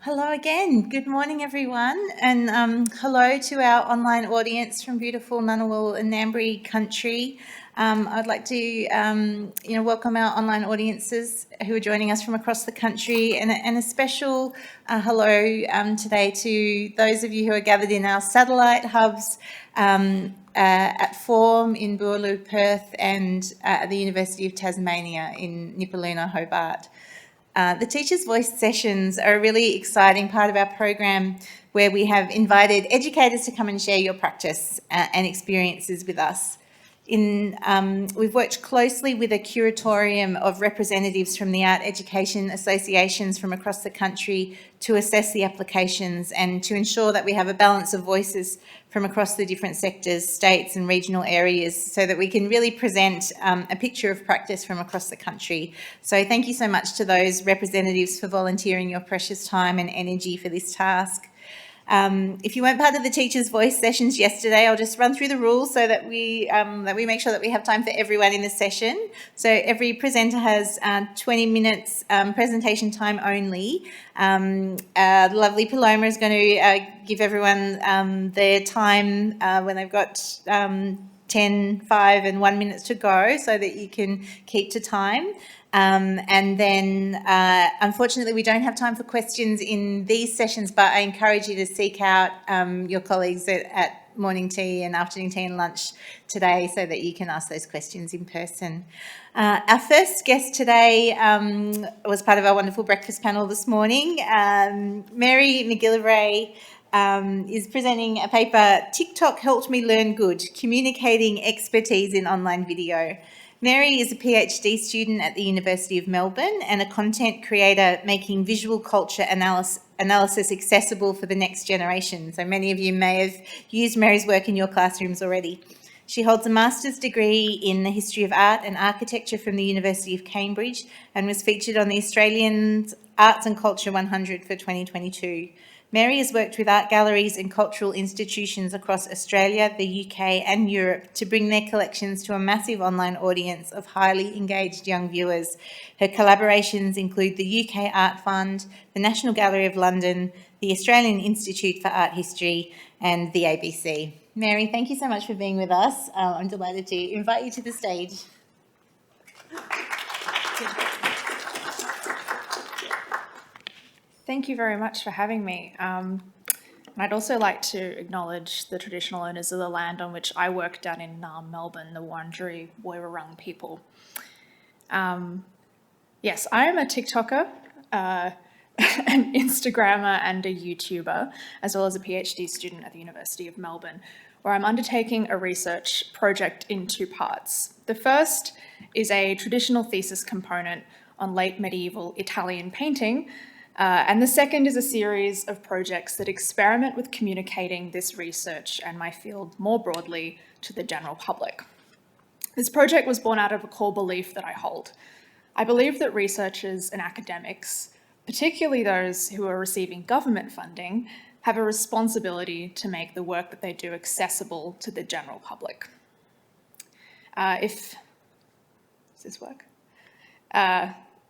Hello again. Good morning, everyone, and hello to our online audience from beautiful Ngunnawal and Ngambri country. I'd like to, welcome our online audiences who are joining us from across the country, and a special hello today to those of you who are gathered in our satellite hubs at Form in Boorloo, Perth, and at the University of Tasmania in Nipaluna, Hobart. The Teachers' Voice sessions are a really exciting part of our program where we have invited educators to come and share your practice and experiences with us. We've worked closely with a curatorium of representatives from the art education associations from across the country to assess the applications and to ensure that we have a balance of voices from across the different sectors, states and regional areas so that we can really present a picture of practice from across the country. So thank you so much to those representatives for volunteering your precious time and energy for this task. If you weren't part of the Teachers' Voice sessions yesterday, I'll just run through the rules so that we make sure that we have time for everyone in the session. So every presenter has 20 minutes presentation time only. Lovely Paloma is going to give everyone their time when they've got 10, 5 and 1 minutes to go so that you can keep to time. And then, unfortunately, we don't have time for questions in these sessions, but I encourage you to seek out your colleagues at morning tea and afternoon tea and lunch today so that you can ask those questions in person. Our first guest today was part of our wonderful breakfast panel this morning. Mary McGillivray is presenting a paper, TikTok Helped Me Learn Good, Communicating Expertise in Online Video. Mary is a PhD student at the University of Melbourne and a content creator making visual culture analysis accessible for the next generation. So many of you may have used Mary's work in your classrooms already. She holds a master's degree in the history of art and architecture from the University of Cambridge and was featured on the Australian Arts and Culture 100 for 2022. Mary has worked with art galleries and cultural institutions across Australia, the UK and Europe to bring their collections to a massive online audience of highly engaged young viewers. Her collaborations include the UK Art Fund, the National Gallery of London, the Australian Institute for Art History and the ABC. Mary, thank you so much for being with us. I'm delighted to invite you to the stage. Thank you very much for having me. And I'd also like to acknowledge the traditional owners of the land on which I work down in Melbourne, the Wurundjeri Woiwurrung people. Yes, I am a TikToker, an Instagrammer and a YouTuber, as well as a PhD student at the University of Melbourne, where I'm undertaking a research project in two parts. The first is a traditional thesis component on late medieval Italian painting, and the second is a series of projects that experiment with communicating this research and my field more broadly to the general public. This project was born out of a core belief that I hold. I believe that researchers and academics, particularly those who are receiving government funding, have a responsibility to make the work that they do accessible to the general public. Does this work?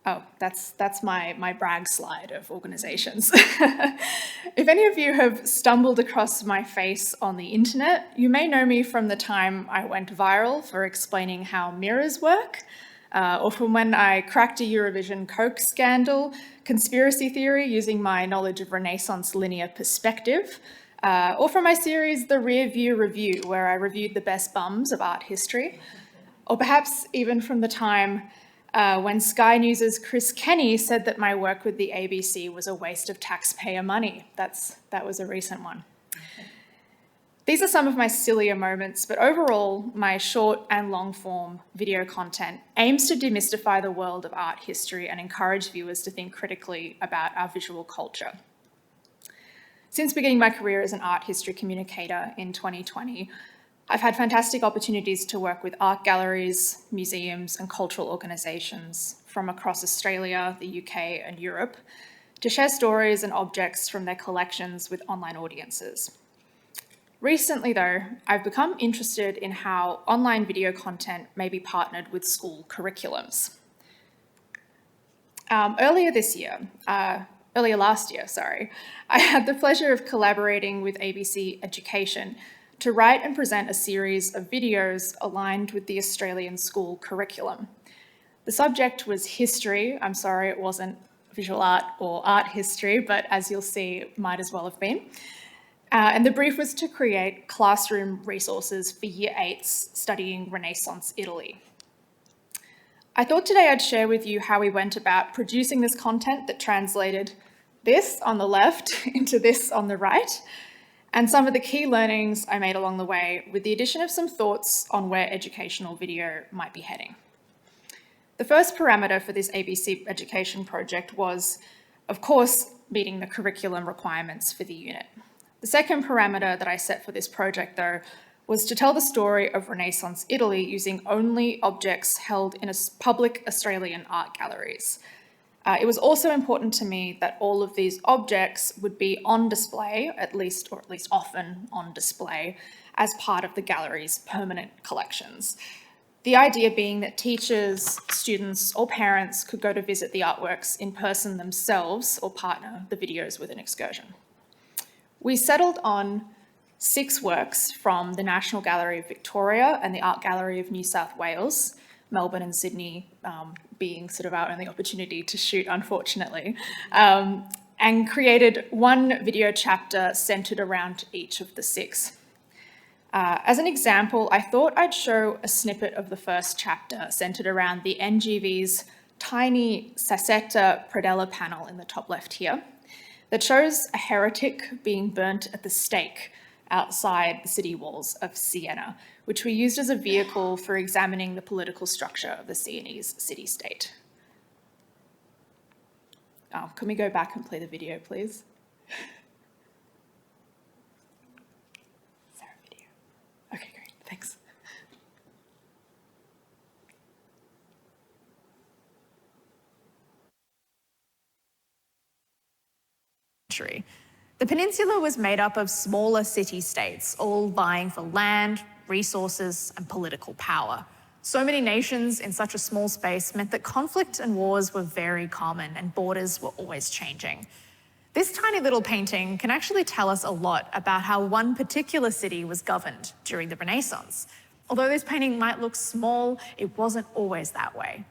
Oh, that's my brag slide of organisations. If any of you have stumbled across my face on the internet, you may know me from the time I went viral for explaining how mirrors work, or from when I cracked a Eurovision Coke scandal, conspiracy theory using my knowledge of Renaissance linear perspective, or from my series The Rear View Review, where I reviewed the best bums of art history, or perhaps even from the time when Sky News' Chris Kenny said that my work with the ABC was a waste of taxpayer money. That was a recent one. These are some of my sillier moments, but overall, my short and long form video content aims to demystify the world of art history and encourage viewers to think critically about our visual culture. Since beginning my career as an art history communicator in 2020, I've had fantastic opportunities to work with art galleries, museums, and cultural organisations from across Australia, the UK, and Europe to share stories and objects from their collections with online audiences. Recently, though, I've become interested in how online video content may be partnered with school curriculums. Earlier this year, earlier last year, I had the pleasure of collaborating with ABC Education to write and present a series of videos aligned with the Australian school curriculum. The subject was history. I'm sorry it wasn't visual art or art history, but as you'll see, it might as well have been. And the brief was to create classroom resources for Year 8s studying Renaissance Italy. I thought today I'd share with you how we went about producing this content that translated this on the left into this on the right, and some of the key learnings I made along the way, with the addition of some thoughts on where educational video might be heading. The first parameter for this ABC Education project was, of course, meeting the curriculum requirements for the unit. The second parameter that I set for this project, though, was to tell the story of Renaissance Italy using only objects held in public Australian art galleries. It was also important to me that all of these objects would be on display, or at least often on display, as part of the gallery's permanent collections. The idea being that teachers, students, or parents could go to visit the artworks in person themselves or partner the videos with an excursion. We settled on 6 works from the National Gallery of Victoria and the Art Gallery of New South Wales, Melbourne and Sydney being sort of our only opportunity to shoot, unfortunately, and created one video chapter centred around each of the 6. As an example, I thought I'd show a snippet of the first chapter centred around the NGV's tiny Sassetta predella panel in the top left here, that shows a heretic being burnt at the stake outside the city walls of Siena, which we used as a vehicle for examining the political structure of the Sienese city-state. Can we go back and play the video, please? Is there a video? Okay, great, thanks. The peninsula was made up of smaller city-states, all vying for land, resources, and political power. So many nations in such a small space meant that conflict and wars were very common and borders were always changing. This tiny little painting can actually tell us a lot about how one particular city was governed during the Renaissance. Although this painting might look small, it wasn't always that way.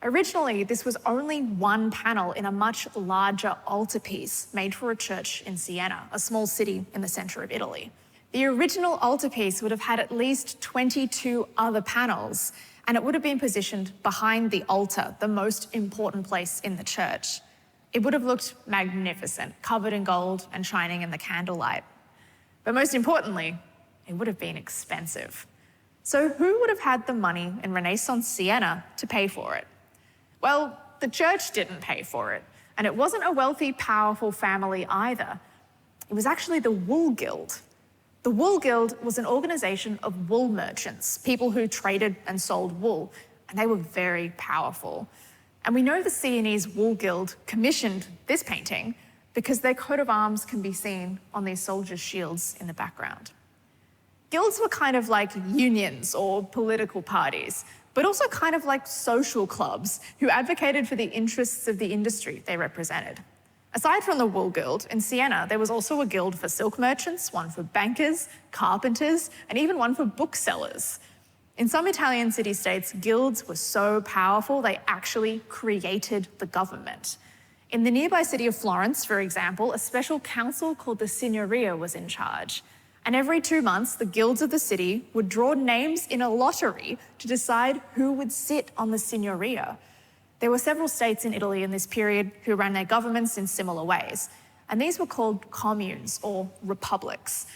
Originally, this was only one panel in a much larger altarpiece made for a church in Siena, a small city in the centre of Italy. The original altarpiece would have had at least 22 other panels, and it would have been positioned behind the altar, the most important place in the church. It would have looked magnificent, covered in gold and shining in the candlelight. But most importantly, it would have been expensive. So who would have had the money in Renaissance Siena to pay for it? Well, the church didn't pay for it, and it wasn't a wealthy, powerful family either. It was actually the Wool Guild. The Wool Guild was an organisation of wool merchants, people who traded and sold wool, and they were very powerful. And we know the Sienese Wool Guild commissioned this painting because their coat of arms can be seen on these soldiers' shields in the background. Guilds were kind of like unions or political parties, but also kind of like social clubs who advocated for the interests of the industry they represented. Aside from the Wool Guild, in Siena, there was also a guild for silk merchants, one for bankers, carpenters, and even one for booksellers. In some Italian city-states, guilds were so powerful they actually created the government. In the nearby city of Florence, for example, a special council called the Signoria was in charge. And every 2 months, the guilds of the city would draw names in a lottery to decide who would sit on the Signoria. There were several states in Italy in this period who ran their governments in similar ways, and these were called communes or republics.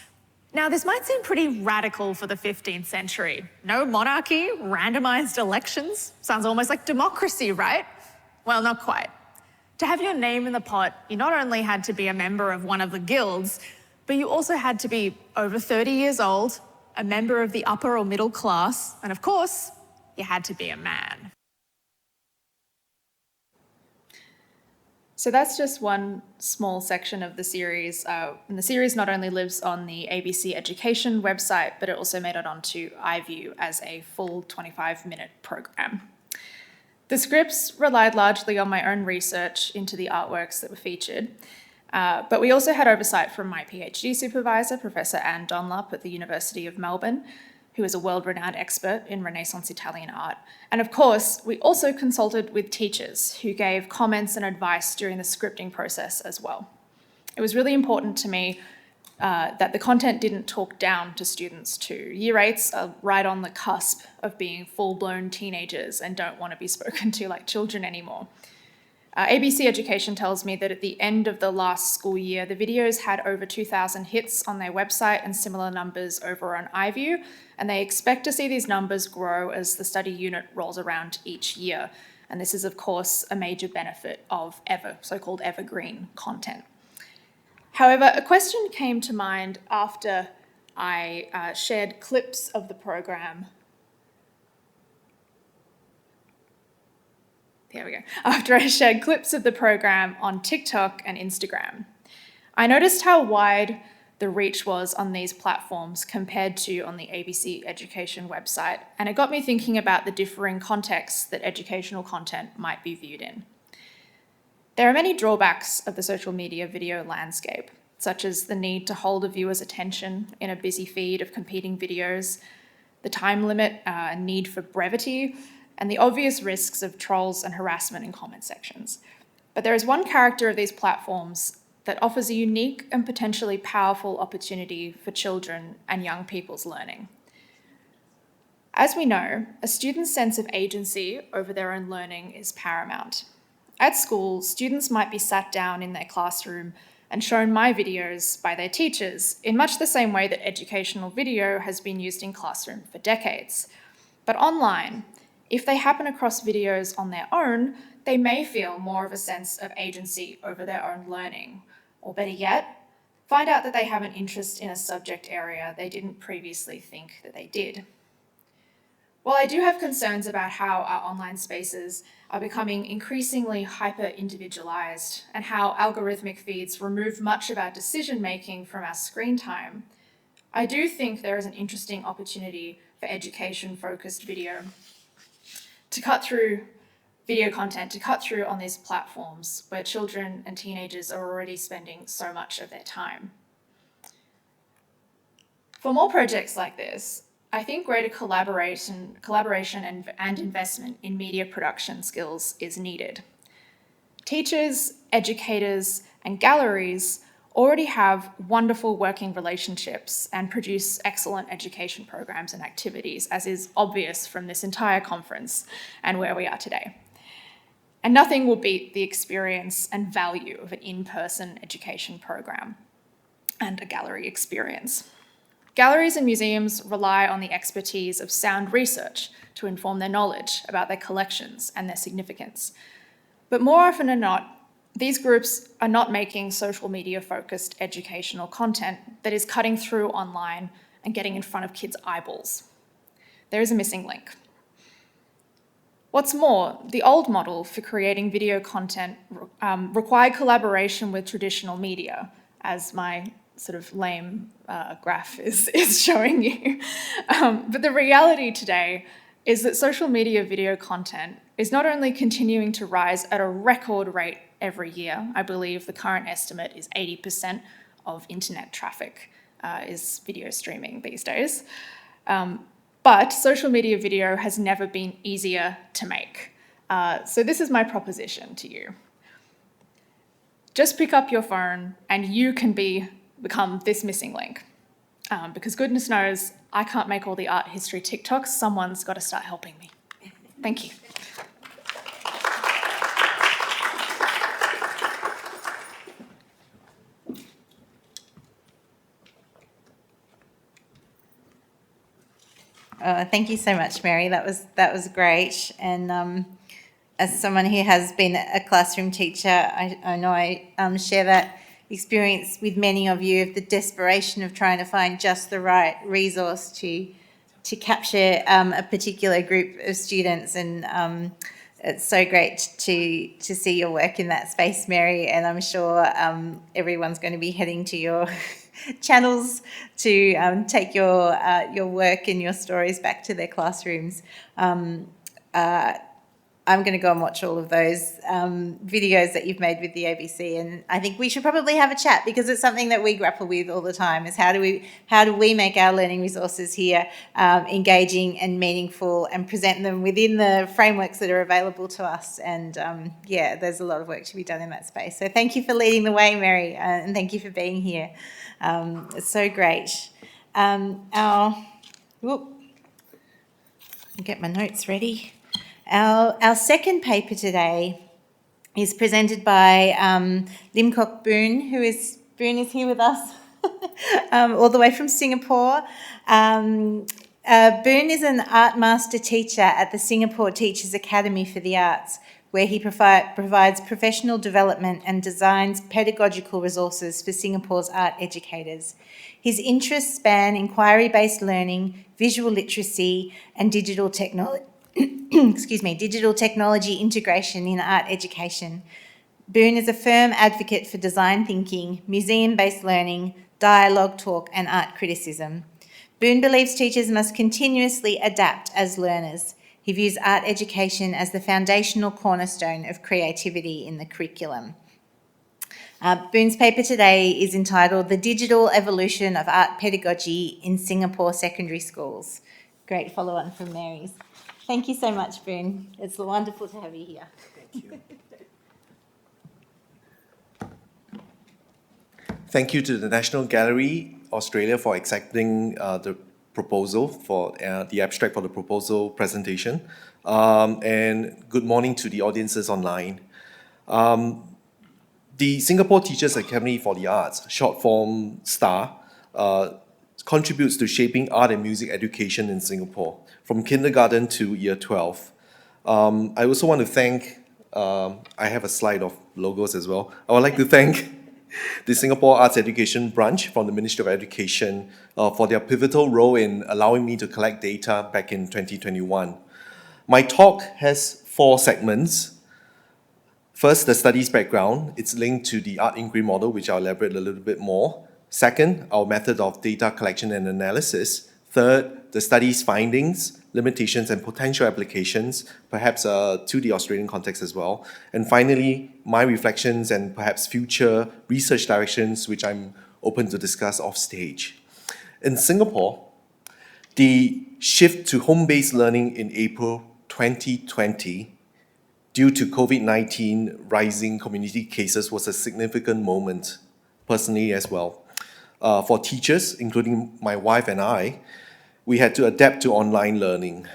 Now, this might seem pretty radical for the 15th century. No monarchy, randomized elections. Sounds almost like democracy, right? Well, not quite. To have your name in the pot, you not only had to be a member of one of the guilds, but you also had to be over 30 years old, a member of the upper or middle class, and of course, you had to be a man. So that's just one small section of the series. And the series not only lives on the ABC Education website, but it also made it onto iView as a full 25-minute program. The scripts relied largely on my own research into the artworks that were featured, but we also had oversight from my PhD supervisor, Professor Anne Donlop at the University of Melbourne, who is a world-renowned expert in Renaissance Italian art. And of course, we also consulted with teachers who gave comments and advice during the scripting process as well. It was really important to me that the content didn't talk down to students too. Year 8s are right on the cusp of being full-blown teenagers and don't want to be spoken to like children anymore. ABC Education tells me that at the end of the last school year, the videos had over 2,000 hits on their website and similar numbers over on iView, and they expect to see these numbers grow as the study unit rolls around each year. And this is, of course, a major benefit of so-called evergreen content. However, a question came to mind after I shared clips of the program. There we go. After I shared clips of the program on TikTok and Instagram, I noticed how wide the reach was on these platforms compared to on the ABC Education website, and it got me thinking about the differing contexts that educational content might be viewed in. There are many drawbacks of the social media video landscape, such as the need to hold a viewer's attention in a busy feed of competing videos, the time limit and need for brevity, and the obvious risks of trolls and harassment in comment sections. But there is one character of these platforms that offers a unique and potentially powerful opportunity for children and young people's learning. As we know, a student's sense of agency over their own learning is paramount. At school, students might be sat down in their classroom and shown my videos by their teachers in much the same way that educational video has been used in classroom for decades. But online, if they happen across videos on their own, they may feel more of a sense of agency over their own learning, or better yet, find out that they have an interest in a subject area they didn't previously think that they did. While I do have concerns about how our online spaces are becoming increasingly hyper-individualized and how algorithmic feeds remove much of our decision-making from our screen time, I do think there is an interesting opportunity for education-focused video to cut through on these platforms where children and teenagers are already spending so much of their time. For more projects like this, I think greater collaboration and investment in media production skills is needed. Teachers, educators, and galleries already have wonderful working relationships and produce excellent education programs and activities, as is obvious from this entire conference and where we are today. And nothing will beat the experience and value of an in-person education program and a gallery experience. Galleries and museums rely on the expertise of sound research to inform their knowledge about their collections and their significance. But more often than not, these groups are not making social media-focused educational content that is cutting through online and getting in front of kids' eyeballs. There is a missing link. What's more, the old model for creating video content required collaboration with traditional media, as my sort of lame graph is showing you. But the reality today is that social media video content is not only continuing to rise at a record rate every year. I believe the current estimate is 80% of internet traffic is video streaming these days. But social media video has never been easier to make. So this is my proposition to you. Just pick up your phone and you can become this missing link. Because goodness knows, I can't make all the art history TikToks. Someone's got to start helping me. Thank you. Thank you so much, Mary. That was great. And as someone who has been a classroom teacher, I know I share that experience with many of you of the desperation of trying to find just the right resource to capture a particular group of students. And it's so great to see your work in that space, Mary. And I'm sure everyone's going to be heading to your channels to take your work and your stories back to their classrooms. I'm going to go and watch all of those videos that you've made with the ABC, and I think we should probably have a chat, because it's something that we grapple with all the time, is how do we make our learning resources here engaging and meaningful, and present them within the frameworks that are available to us. And yeah, there's a lot of work to be done in that space. So thank you for leading the way, Mary, and thank you for being here. It's so great. I'll get my notes ready. Our second paper today is presented by Limcock Boon, Boon is here with us all the way from Singapore. Boon is an art master teacher at the Singapore Teachers Academy for the Arts, where he provides professional development and designs pedagogical resources for Singapore's art educators. His interests span inquiry-based learning, visual literacy, and digital technology. Digital technology integration in art education. Boon is a firm advocate for design thinking, museum-based learning, dialogue talk, and art criticism. Boon believes teachers must continuously adapt as learners. He views art education as the foundational cornerstone of creativity in the curriculum. Boon's paper today is entitled "The Digital Evolution of Art Pedagogy in Singapore Secondary Schools." Great follow-on from Mary's. Thank you so much, Boon. It's wonderful to have you here. Thank you. Thank you to the National Gallery Australia for accepting the proposal for the abstract for the proposal presentation. And good morning to the audiences online. The Singapore Teachers Academy for the Arts, short form STAR, contributes to shaping art and music education in Singapore, from kindergarten to year 12. I also want to thank, I have a slide of logos as well. I would like to thank the Singapore Arts Education Branch from the Ministry of Education for their pivotal role in allowing me to collect data back in 2021. My talk has 4 segments. First, the studies background. It's linked to the art inquiry model, which I'll elaborate a little bit more. Second, our method of data collection and analysis. Third, the study's findings, limitations, and potential applications, perhaps to the Australian context as well. And finally, my reflections and perhaps future research directions, which I'm open to discuss off stage. In Singapore, the shift to home-based learning in April 2020, due to COVID-19 rising community cases, was a significant moment, personally as well. For teachers, including my wife and I, we had to adapt to online learning.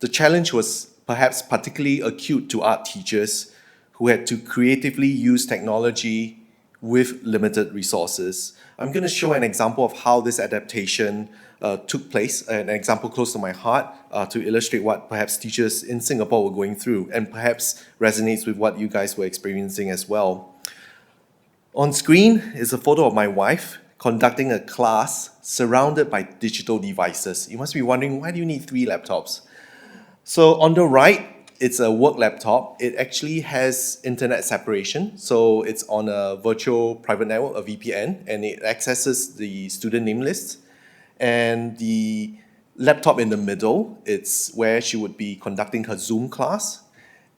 The challenge was perhaps particularly acute to art teachers who had to creatively use technology with limited resources. I'm going to show an example of how this adaptation took place, an example close to my heart, to illustrate what perhaps teachers in Singapore were going through, and perhaps resonates with what you guys were experiencing as well. On screen is a photo of my wife conducting a class surrounded by digital devices. You must be wondering, why do you need 3 laptops? So on the right, it's a work laptop. It actually has internet separation. So it's on a virtual private network, a VPN, and it accesses the student name list. And the laptop in the middle, it's where she would be conducting her Zoom class.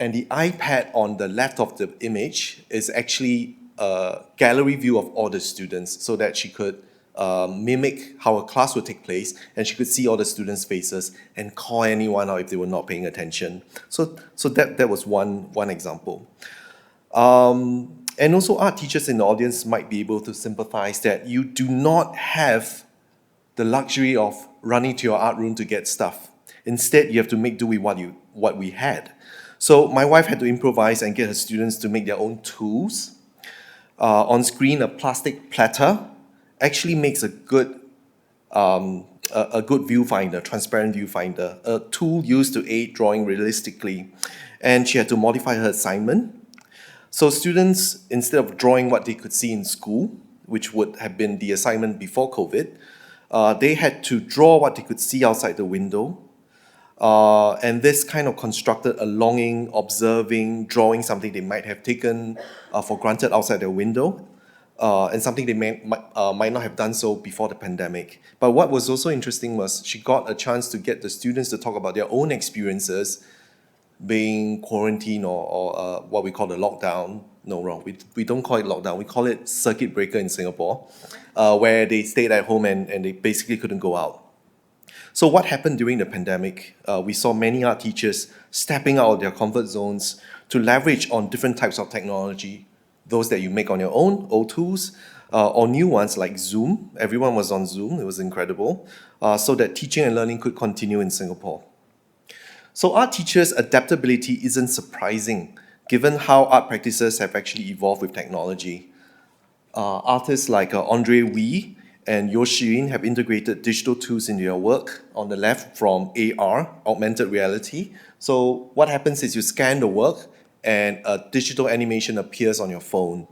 And the iPad on the left of the image is actually a gallery view of all the students, so that she could mimic how a class would take place, and she could see all the students' faces and call anyone out if they were not paying attention. So that was one example. And also art teachers in the audience might be able to sympathize that you do not have the luxury of running to your art room to get stuff. Instead, you have to make do with what we had. So my wife had to improvise and get her students to make their own tools. On screen, a plastic platter actually makes a good viewfinder, transparent viewfinder, a tool used to aid drawing realistically. And she had to modify her assignment. So students, instead of drawing what they could see in school, which would have been the assignment before COVID, they had to draw what they could see outside the window. And this kind of constructed a longing, observing, drawing something they might have taken for granted outside their window, and something they might not have done so before the pandemic. But what was also interesting was she got a chance to get the students to talk about their own experiences being quarantined or what we call the lockdown. No, wrong. We don't call it lockdown. We call it circuit breaker in Singapore, where they stayed at home and they basically couldn't go out. So what happened during the pandemic? We saw many art teachers stepping out of their comfort zones to leverage on different types of technology, those that you make on your own, old tools, or new ones like Zoom. Everyone was on Zoom. It was incredible. So that teaching and learning could continue in Singapore. So art teachers' adaptability isn't surprising, given how art practices have actually evolved with technology. Artists like Andre Wee and Yo Shirin have integrated digital tools into their work. On the left, from AR, augmented reality. So what happens is you scan the work and a digital animation appears on your phone.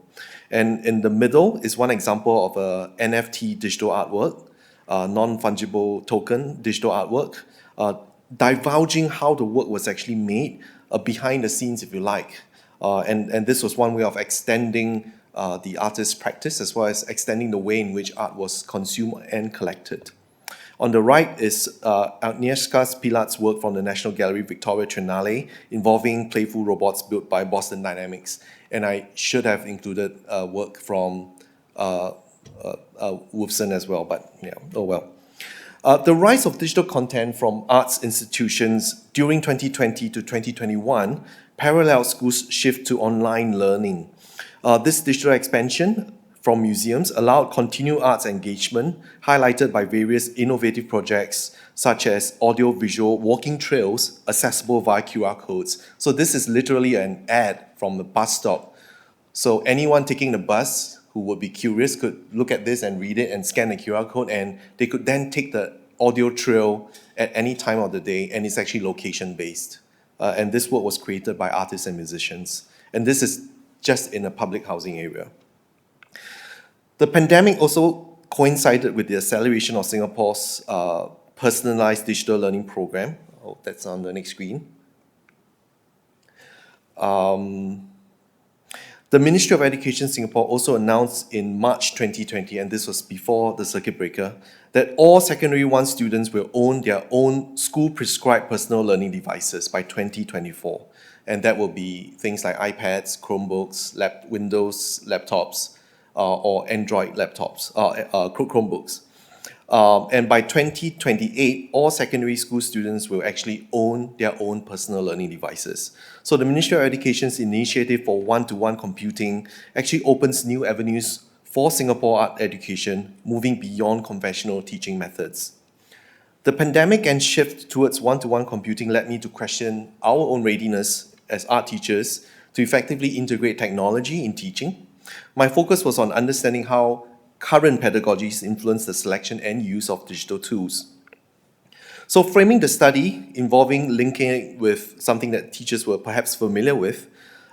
And in the middle is one example of a NFT digital artwork, non-fungible token digital artwork, divulging how the work was actually made, behind the scenes, if you like. And this was one way of extending the artist's practice, as well as extending the way in which art was consumed and collected. On the right is Agnieszka Spilat's work from the National Gallery Victoria Triennale, involving playful robots built by Boston Dynamics. And I should have included work from Wolfson as well, but yeah, oh well. The rise of digital content from arts institutions during 2020 to 2021 paralleled schools' shift to online learning. This digital expansion from museums allowed continued arts engagement, highlighted by various innovative projects such as audio-visual walking trails accessible via QR codes. So this is literally an ad from the bus stop. So anyone taking the bus who would be curious could look at this and read it and scan the QR code, and they could then take the audio trail at any time of the day, and it's actually location-based. And this work was created by artists and musicians. And this is just in a public housing area. The pandemic also coincided with the acceleration of Singapore's personalized digital learning program. Oh, that's on the next screen. The Ministry of Education Singapore also announced in March 2020, and this was before the circuit breaker, that all Secondary 1 students will own their own school-prescribed personal learning devices by 2024. And that will be things like iPads, Chromebooks, Windows laptops, or Android laptops, Chromebooks. And by 2028, all secondary school students will actually own their own personal learning devices. So the Ministry of Education's initiative for one-to-one computing actually opens new avenues for Singapore art education, moving beyond conventional teaching methods. The pandemic and shift towards one-to-one computing led me to question our own readiness as art teachers to effectively integrate technology in teaching. My focus was on understanding how current pedagogies influence the selection and use of digital tools. So framing the study involving linking it with something that teachers were perhaps familiar with,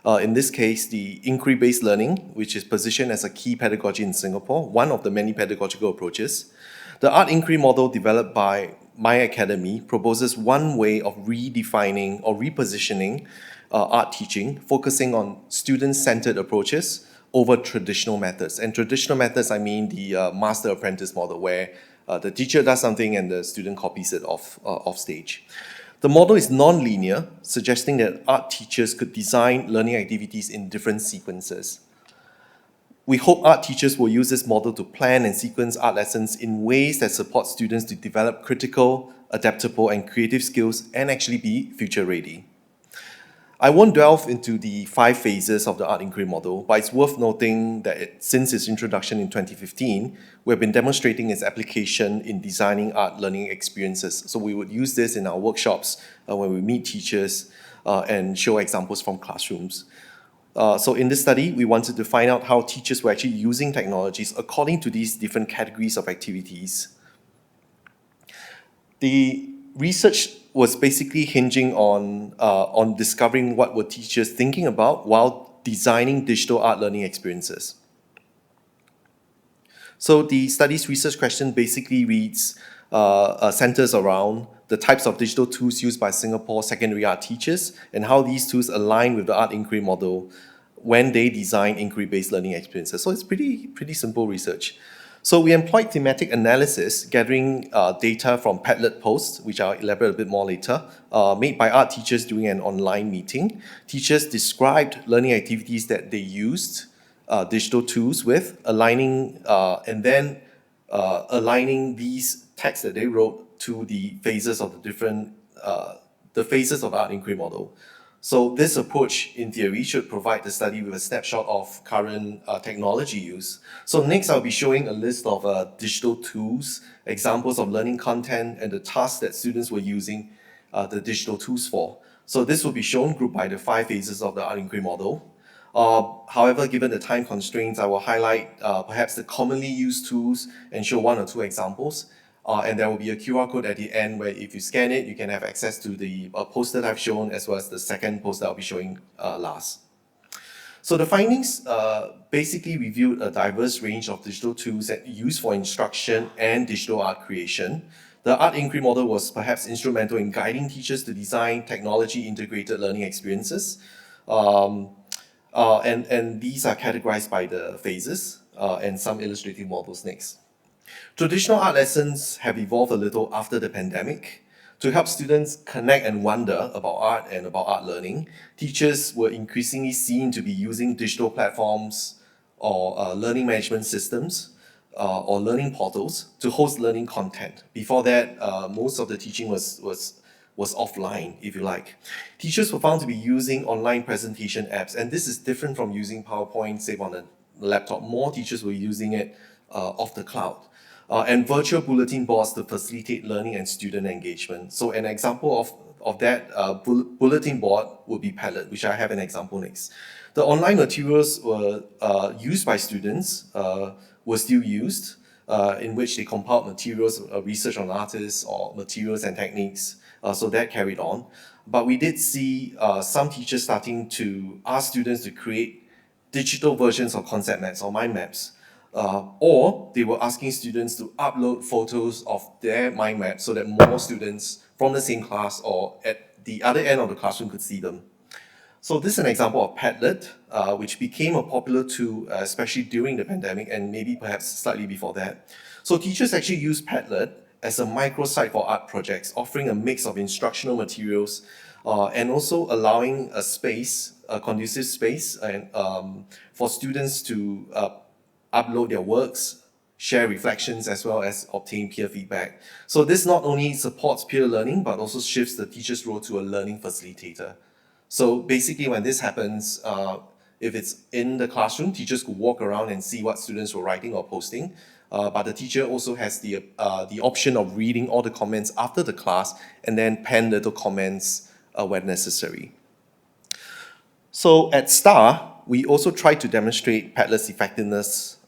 in this case, the inquiry-based learning, which is positioned as a key pedagogy in Singapore, one of the many pedagogical approaches. The art inquiry model developed by My Academy proposes one way of redefining or repositioning art teaching, focusing on student-centered approaches over traditional methods. And traditional methods, I mean the master-apprentice model, where the teacher does something and the student copies it off stage. The model is non-linear, suggesting that art teachers could design learning activities in different sequences. We hope art teachers will use this model to plan and sequence art lessons in ways that support students to develop critical, adaptable, and creative skills and actually be future-ready. I won't delve into the 5 phases of the art inquiry model, but it's worth noting that since its introduction in 2015, we've been demonstrating its application in designing art learning experiences. So we would use this in our workshops when we meet teachers and show examples from classrooms. So in this study, we wanted to find out how teachers were actually using technologies according to these different categories of activities. The research was basically hinging on discovering what were teachers thinking about while designing digital art learning experiences. So the study's research question basically centers around the types of digital tools used by Singapore secondary art teachers and how these tools align with the art inquiry model when they design inquiry-based learning experiences. So it's pretty simple research. So we employed thematic analysis, gathering data from Padlet posts, which I'll elaborate a bit more later, made by art teachers during an online meeting. Teachers described learning activities that they used digital tools with, aligning these texts that they wrote to the phases of the phases of the art inquiry model. So this approach, in theory, should provide the study with a snapshot of current technology use. So next, I'll be showing a list of digital tools, examples of learning content, and the tasks that students were using the digital tools for. So this will be shown grouped by the 5 phases of the art inquiry model. However, given the time constraints, I will highlight perhaps the commonly used tools and show 1 or 2 examples. And there will be a QR code at the end where if you scan it, you can have access to the poster that I've shown as well as the second poster I'll be showing last. So the findings basically reviewed a diverse range of digital tools that used for instruction and digital art creation. The art inquiry model was perhaps instrumental in guiding teachers to design technology-integrated learning experiences. And these are categorized by the phases and some illustrative models next. Traditional art lessons have evolved a little after the pandemic. To help students connect and wonder about art and about art learning, teachers were increasingly seen to be using digital platforms or learning management systems or learning portals to host learning content. Before that, most of the teaching was offline, if you like. Teachers were found to be using online presentation apps, and this is different from using PowerPoint, say, on a laptop. More teachers were using it off the cloud. And virtual bulletin boards to facilitate learning and student engagement. So an example of that bulletin board would be Padlet, which I have an example next. The online materials were used by students, were still used, in which they compiled materials, research on artists or materials and techniques, so that carried on. But we did see some teachers starting to ask students to create digital versions of concept maps or mind maps. Or they were asking students to upload photos of their mind maps so that more students from the same class or at the other end of the classroom could see them. So this is an example of Padlet, which became a popular tool, especially during the pandemic and maybe perhaps slightly before that. So teachers actually use Padlet as a microsite for art projects, offering a mix of instructional materials and also allowing a space, a conducive space, and for students to upload their works, share reflections, as well as obtain peer feedback. So this not only supports peer learning, but also shifts the teacher's role to a learning facilitator. So basically when this happens, if it's in the classroom, teachers could walk around and see what students were writing or posting, but the teacher also has the option of reading all the comments after the class and then pen little comments when necessary. So at STAR, we also try to demonstrate Padlet's effectiveness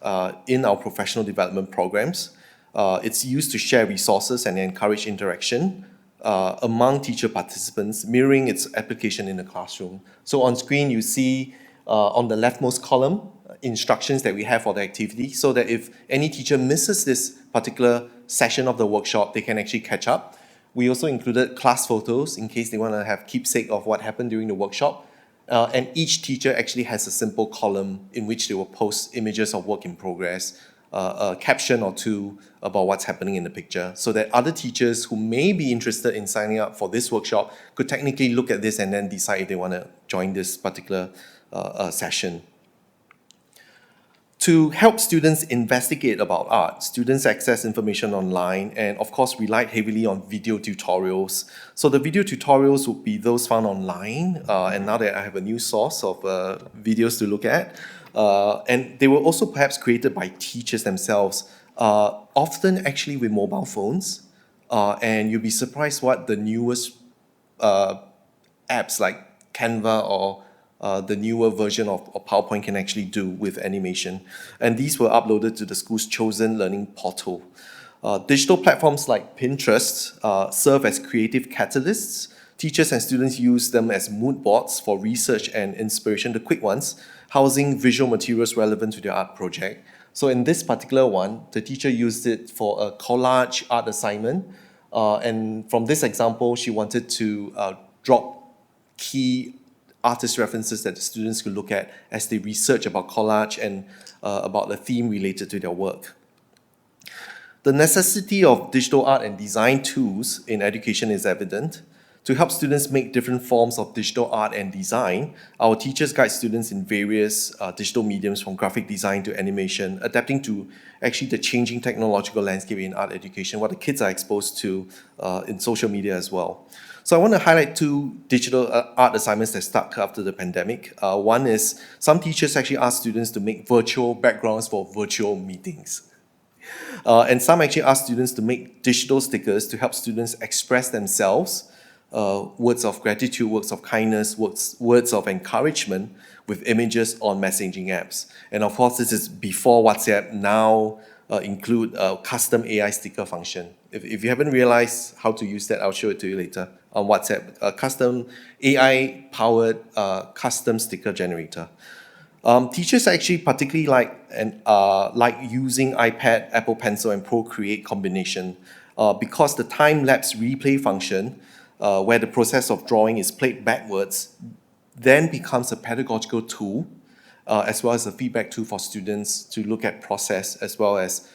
in our professional development programs. It's used to share resources and encourage interaction among teacher participants, mirroring its application in the classroom. So on screen, you see on the leftmost column, instructions that we have for the activity, so that if any teacher misses this particular session of the workshop, they can actually catch up. We also included class photos in case they want to have keepsake of what happened during the workshop. And each teacher actually has a simple column in which they will post images of work in progress, a caption or two about what's happening in the picture, so that other teachers who may be interested in signing up for this workshop could technically look at this and then decide if they want to join this particular session. To help students investigate about art, students access information online and of course relied heavily on video tutorials. So the video tutorials would be those found online, and now that I have a new source of videos to look at, and they were also perhaps created by teachers themselves, often actually with mobile phones, and you'll be surprised what the newest apps like Canva or the newer version of PowerPoint can actually do with animation. And these were uploaded to the school's chosen learning portal. Digital platforms like Pinterest serve as creative catalysts. Teachers and students use them as mood boards for research and inspiration, the quick ones, housing visual materials relevant to their art project. So in this particular one, the teacher used it for a collage art assignment. And from this example, she wanted to drop key artist references that the students could look at as they research about collage and about the theme related to their work. The necessity of digital art and design tools in education is evident. To help students make different forms of digital art and design, our teachers guide students in various digital mediums from graphic design to animation, adapting to actually the changing technological landscape in art education, what the kids are exposed to in social media as well. So I want to highlight two digital art assignments that stuck after the pandemic. One is some teachers actually ask students to make virtual backgrounds for virtual meetings. And some actually ask students to make digital stickers to help students express themselves, words of gratitude, words of kindness, words of encouragement with images on messaging apps. And of course, this is before WhatsApp now include a custom AI sticker function. If you haven't realized how to use that, I'll show it to you later on WhatsApp, a custom AI-powered custom sticker generator. Teachers actually particularly like using iPad, Apple Pencil, and Procreate combination because the time-lapse replay function, where the process of drawing is played backwards, then becomes a pedagogical tool, as well as a feedback tool for students to look at process as well as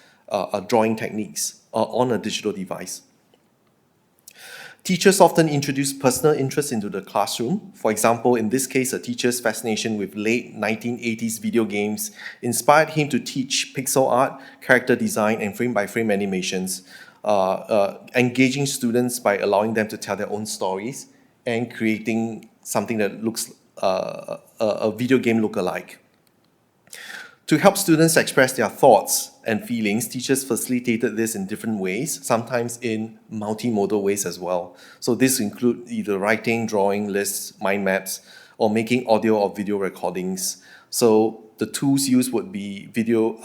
drawing techniques on a digital device. Teachers often introduce personal interest into the classroom. For example, in this case, a teacher's fascination with late 1980s video games inspired him to teach pixel art, character design, and frame-by-frame animations, engaging students by allowing them to tell their own stories and creating something that looks a video game look-alike. To help students express their thoughts and feelings, teachers facilitated this in different ways, sometimes in multimodal ways as well. So this include either writing, drawing lists, mind maps, or making audio or video recordings. So the tools used would be video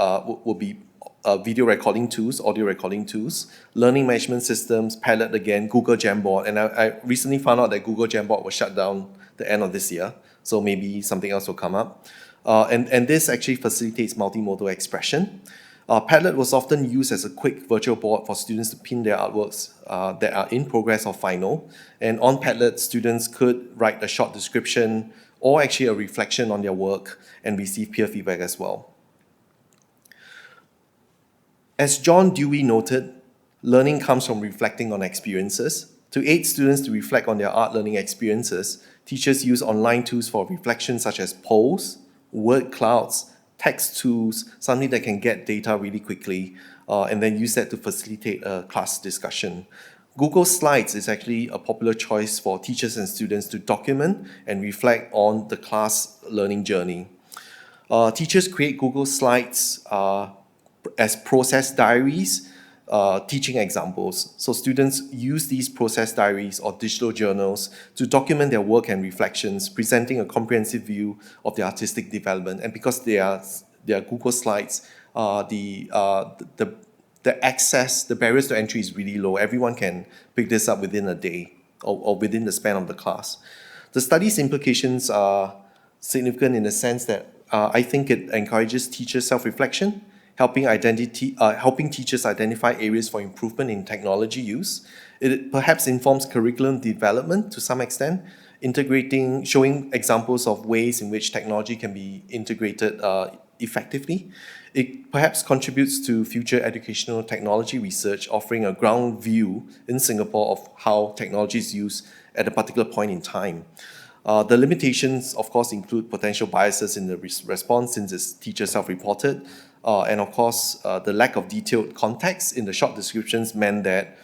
recording tools, audio recording tools, learning management systems, Padlet again, Google Jamboard, and I recently found out that Google Jamboard was shut down the end of this year, so maybe something else will come up. And this actually facilitates multimodal expression. Padlet was often used as a quick virtual board for students to pin their artworks that are in progress or final. And on Padlet, students could write a short description or actually a reflection on their work and receive peer feedback as well. As John Dewey noted, learning comes from reflecting on experiences. To aid students to reflect on their art learning experiences, teachers use online tools for reflection such as polls, word clouds, text tools, something that can get data really quickly, and then use that to facilitate a class discussion. Google Slides is actually a popular choice for teachers and students to document and reflect on the class learning journey. Teachers create Google Slides as process diaries, teaching examples. So students use these process diaries or digital journals to document their work and reflections, presenting a comprehensive view of their artistic development. And because they are Google Slides, the access, the barriers to entry is really low. Everyone can pick this up within a day or within the span of the class. The study's implications are significant in the sense that I think it encourages teacher self-reflection, helping teachers identify areas for improvement in technology use. It perhaps informs curriculum development to some extent, showing examples of ways in which technology can be integrated effectively. It perhaps contributes to future educational technology research, offering a ground view in Singapore of how technology is used at a particular point in time. The limitations, of course, include potential biases in the response since it's teacher self-reported, and of course, the lack of detailed context in the short descriptions meant that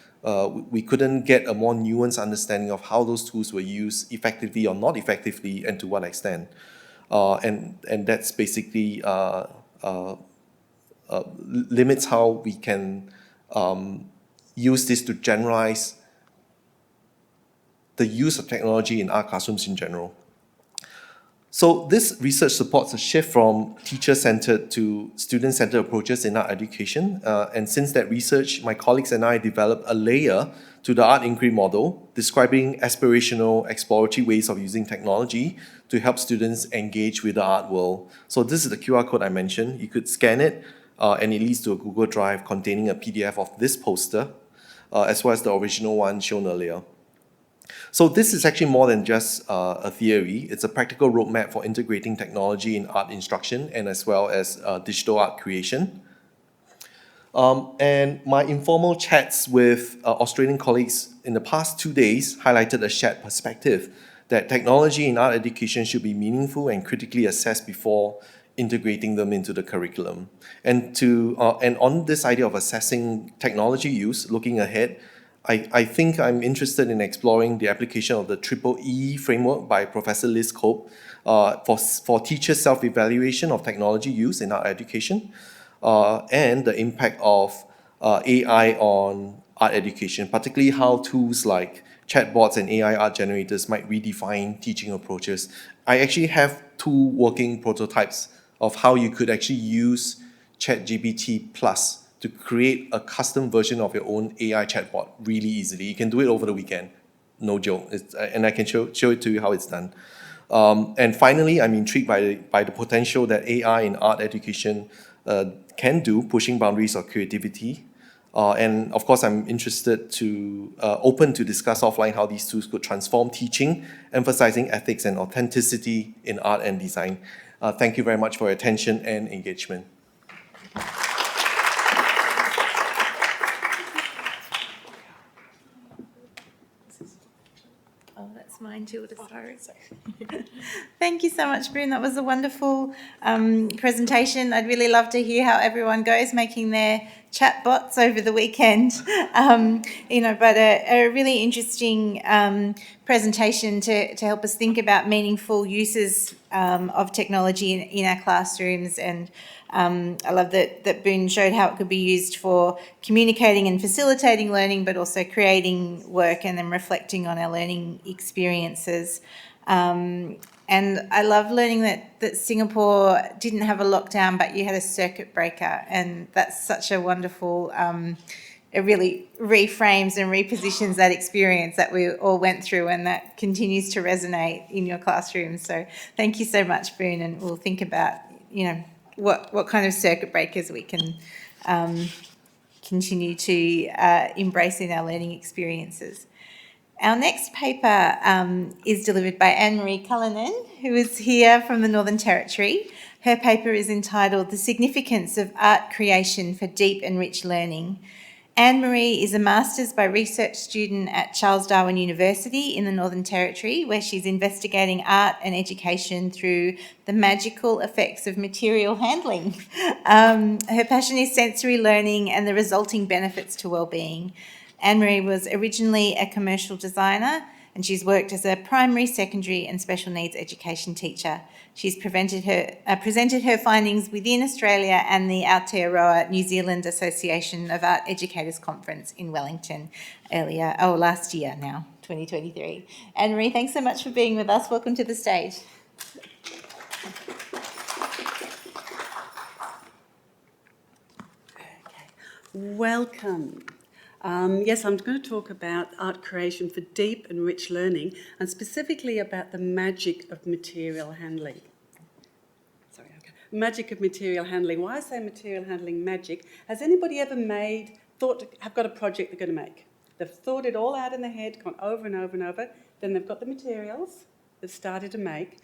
we couldn't get a more nuanced understanding of how those tools were used effectively or not effectively and to what extent. And that's basically limits how we can use this to generalize the use of technology in our classrooms in general. So this research supports a shift from teacher-centered to student-centered approaches in art education. And since that research, my colleagues and I developed a layer to the art inquiry model, describing aspirational, exploratory ways of using technology to help students engage with the art world. So this is the QR code I mentioned. You could scan it, and it leads to a Google Drive containing a PDF of this poster, as well as the original one shown earlier. So this is actually more than just a theory. It's a practical roadmap for integrating technology in art instruction and as well as digital art creation. And my informal chats with Australian colleagues in the past 2 days highlighted a shared perspective that technology in art education should be meaningful and critically assessed before integrating them into the curriculum. And on this idea of assessing technology use, looking ahead, I think I'm interested in exploring the application of the EEE framework by Professor Liz Cope for teacher self-evaluation of technology use in art education, and the impact of AI on art education, particularly how tools like chatbots and AI art generators might redefine teaching approaches. I actually have 2 working prototypes of how you could actually use ChatGPT Plus to create a custom version of your own AI chatbot really easily. You can do it over the weekend, no joke. And I can show it to you how it's done. And finally, I'm intrigued by the potential that AI in art education can do, pushing boundaries of creativity. And of course, I'm open to discuss offline how these tools could transform teaching, emphasizing ethics and authenticity in art and design. Thank you very much for your attention and engagement. Oh, that's mine, Gilda, sorry. Thank you so much, Boon. That was a wonderful presentation. I'd really love to hear how everyone goes making their chat bots over the weekend. But a really interesting presentation to help us think about meaningful uses of technology in our classrooms. And I love that Boon showed how it could be used for communicating and facilitating learning, but also creating work and then reflecting on our learning experiences. And I love learning that Singapore didn't have a lockdown, but you had a circuit breaker. And that's such a wonderful, it really reframes and repositions that experience that we all went through, and that continues to resonate in your classrooms. So thank you so much, Boon. And we'll think about, what kind of circuit breakers we can continue to embrace in our learning experiences. Our next paper is delivered by Anne-Marie Cullinan, who is here from the Northern Territory. Her paper is entitled The Significance of Art Creation for Deep and Rich Learning. Anne-Marie is a Master's by Research student at Charles Darwin University in the Northern Territory, where she's investigating art and education through the magical effects of material handling. Her passion is sensory learning and the resulting benefits to wellbeing. Anne-Marie was originally a commercial designer, and she's worked as a primary, secondary and special needs education teacher. She's presented her findings within Australia and the Aotearoa New Zealand Association of Art Educators Conference in Wellington last year now, 2023. Anne-Marie, thanks so much for being with us. Welcome to the stage. Welcome. Yes, I'm going to talk about art creation for deep and rich learning, and specifically about the magic of material handling. Magic of material handling. Why I say material handling magic? Has anybody ever have got a project they're going to make? They've thought it all out in their head, gone over and over and over, then they've got the materials they've started to make,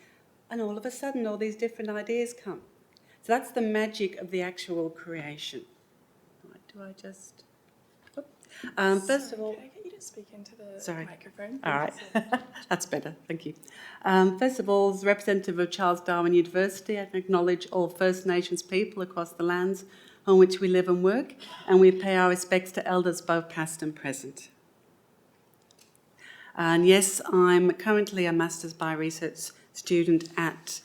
and all of a sudden all these different ideas come. So that's the magic of the actual creation. Do I just... first of all, can I get you to speak into the microphone? All right, that's better. Thank you. First of all, as representative of Charles Darwin University, I acknowledge all First Nations people across the lands on which we live and work, and we pay our respects to elders both past and present. And yes, I'm currently a Master's by Research student at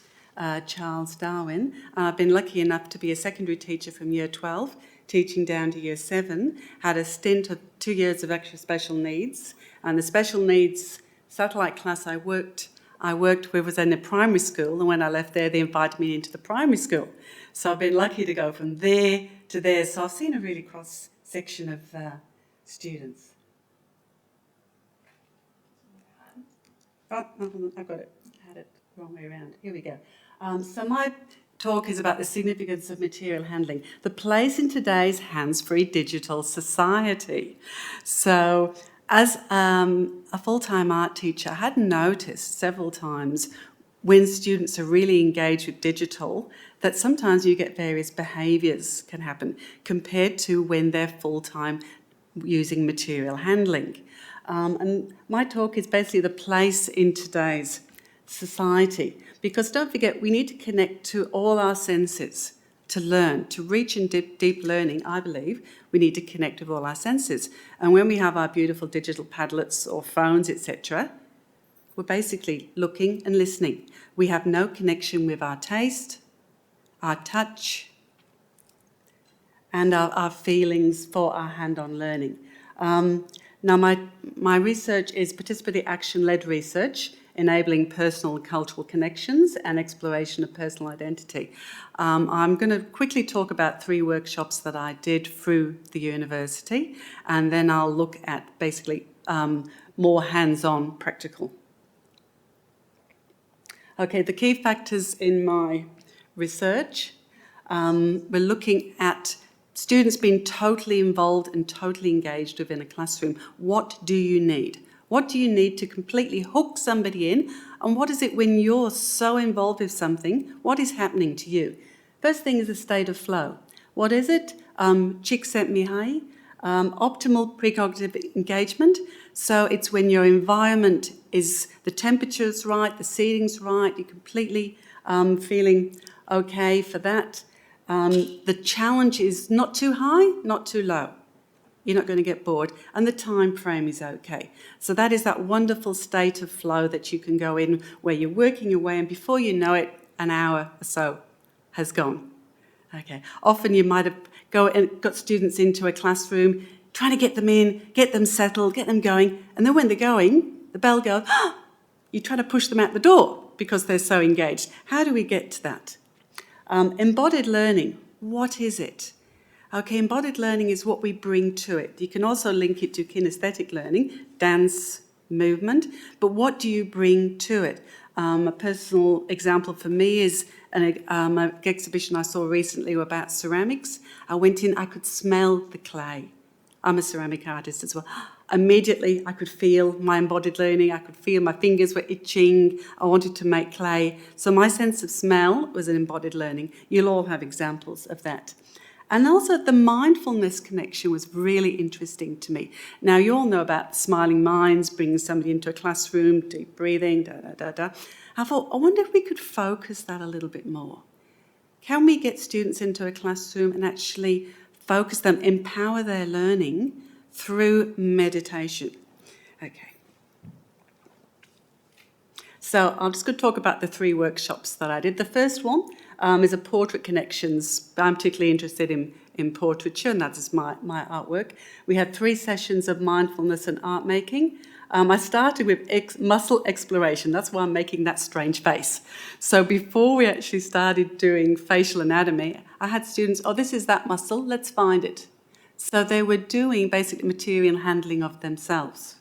Charles Darwin. I've been lucky enough to be a secondary teacher from Year 12, teaching down to Year 7, had a stint of 2 years of extra special needs, and the special needs satellite class I worked with was in a primary school, and when I left there, they invited me into the primary school. So I've been lucky to go from there to there, so I've seen a really cross-section of students. Oh, I've got it. I had it the wrong way around. Here we go. So my talk is about the significance of material handling, the place in today's hands-free digital society. So as a full-time art teacher, I had noticed several times when students are really engaged with digital, that sometimes you get various behaviours can happen compared to when they're full-time using material handling. And my talk is basically the place in today's society, because don't forget, we need to connect to all our senses to learn. To reach in deep learning, I believe, we need to connect with all our senses. And when we have our beautiful digital Padlets or phones, etc., we're basically looking and listening. We have no connection with our taste, our touch, and our feelings for our hand-on learning. Now, my research is participatory action-led research, enabling personal and cultural connections and exploration of personal identity. I'm going to quickly talk about 3 workshops that I did through the university, and then I'll look at basically more hands-on practical. Okay, the key factors in my research, we're looking at students being totally involved and totally engaged within a classroom. What do you need? What do you need to completely hook somebody in? And what is it when you're so involved with something? What is happening to you? First thing is a state of flow. What is it? Csikszentmihalyi, optimal precognitive engagement. So it's when your environment is, the temperature's right, the seating's right, you're completely feeling okay for that. The challenge is not too high, not too low. You're not going to get bored, and the time frame is okay. So that is that wonderful state of flow that you can go in where you're working your way, and before you know it, an hour or so has gone. Okay. Often you might have got students into a classroom, trying to get them in, get them settled, get them going, and then when they're going, the bell goes, you try to push them out the door because they're so engaged. How do we get to that? Embodied learning, what is it? Okay, embodied learning is what we bring to it. You can also link it to kinesthetic learning, dance, movement, but what do you bring to it? A personal example for me is an exhibition I saw recently about ceramics. I went in, I could smell the clay. I'm a ceramic artist as well. Immediately, I could feel my embodied learning. I could feel my fingers were itching. I wanted to make clay. So my sense of smell was an embodied learning. You'll all have examples of that. And also the mindfulness connection was really interesting to me. Now, you all know about smiling minds, bringing somebody into a classroom, deep breathing, da-da-da-da. I thought, I wonder if we could focus that a little bit more. Can we get students into a classroom and actually focus them, empower their learning through meditation? Okay. So I'm just going to talk about the 3 workshops that I did. The first one is a portrait connections. I'm particularly interested in portraiture, and that is my artwork. We had 3 sessions of mindfulness and art making. I started with muscle exploration. That's why I'm making that strange face. So before we actually started doing facial anatomy, I had students, this is that muscle, let's find it. So they were doing basic material handling of themselves.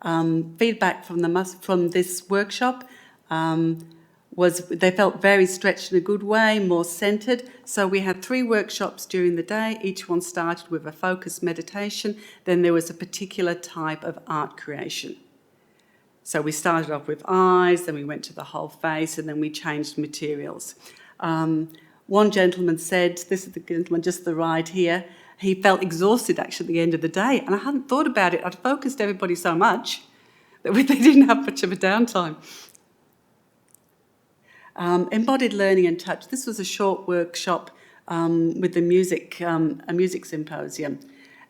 Feedback from this workshop was they felt very stretched in a good way, more centred. So we had 3 workshops during the day. Each one started with a focused meditation. Then there was a particular type of art creation. So we started off with eyes, then we went to the whole face, and then we changed materials. One gentleman said, this is the gentleman just to the right here, he felt exhausted actually at the end of the day. And I hadn't thought about it. I'd focused everybody so much that they didn't have much of a downtime. Embodied learning and touch. This was a short workshop with the music, a music symposium.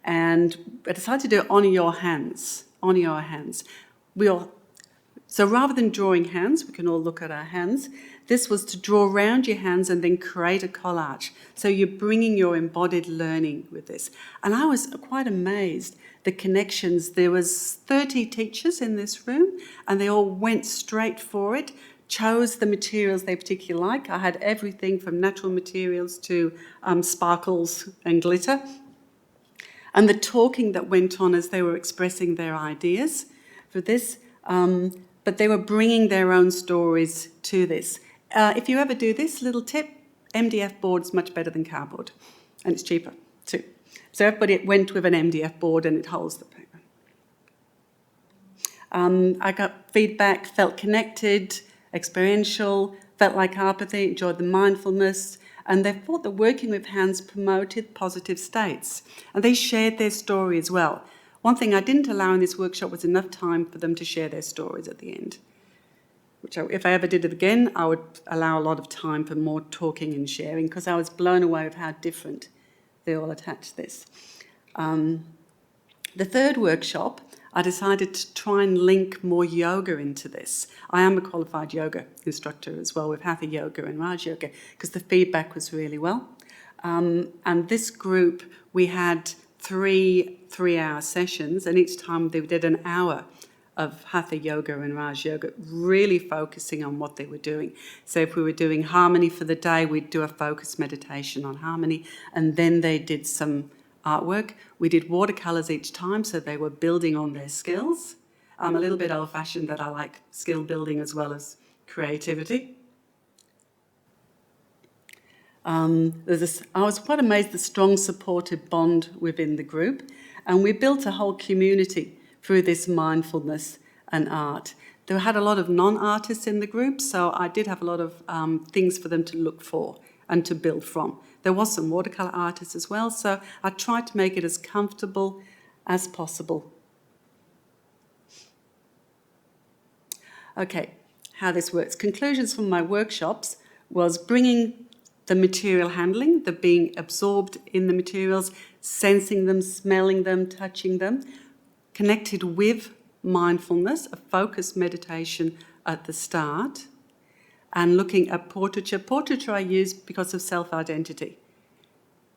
And I decided to do it on your hands, on your hands. So rather than drawing hands, we can all look at our hands. This was to draw around your hands and then create a collage. So you're bringing your embodied learning with this. And I was quite amazed, the connections. There was 30 teachers in this room, and they all went straight for it, chose the materials they particularly like. I had everything from natural materials to sparkles and glitter. And the talking that went on as they were expressing their ideas for this, but they were bringing their own stories to this. If you ever do this, little tip, MDF board's much better than cardboard, and it's cheaper too. So everybody went with an MDF board and it holds the paper. I got feedback, felt connected, experiential, felt like apathy, enjoyed the mindfulness, and they thought that working with hands promoted positive states. And they shared their story as well. One thing I didn't allow in this workshop was enough time for them to share their stories at the end, which if I ever did it again, I would allow a lot of time for more talking and sharing, because I was blown away with how different they all attached this. The third workshop, I decided to try and link more yoga into this. I am a qualified yoga instructor as well, with Hatha yoga and Raj yoga, because the feedback was really well. And this group, we had three-hour sessions, and each time they did an hour of Hatha yoga and Raj yoga, really focusing on what they were doing. So if we were doing harmony for the day, we'd do a focused meditation on harmony, and then they did some artwork. We did watercolours each time, so they were building on their skills. I'm a little bit old-fashioned that I like skill building as well as creativity. I was quite amazed at the strong supportive bond within the group, and we built a whole community through this mindfulness and art. They had a lot of non-artists in the group, so I did have a lot of things for them to look for and to build from. There was some watercolour artists as well, so I tried to make it as comfortable as possible. Okay, how this works. Conclusions from my workshops was bringing the material handling, the being absorbed in the materials, sensing them, smelling them, touching them, connected with mindfulness, a focused meditation at the start, and looking at portraiture. Portraiture I used because of self-identity.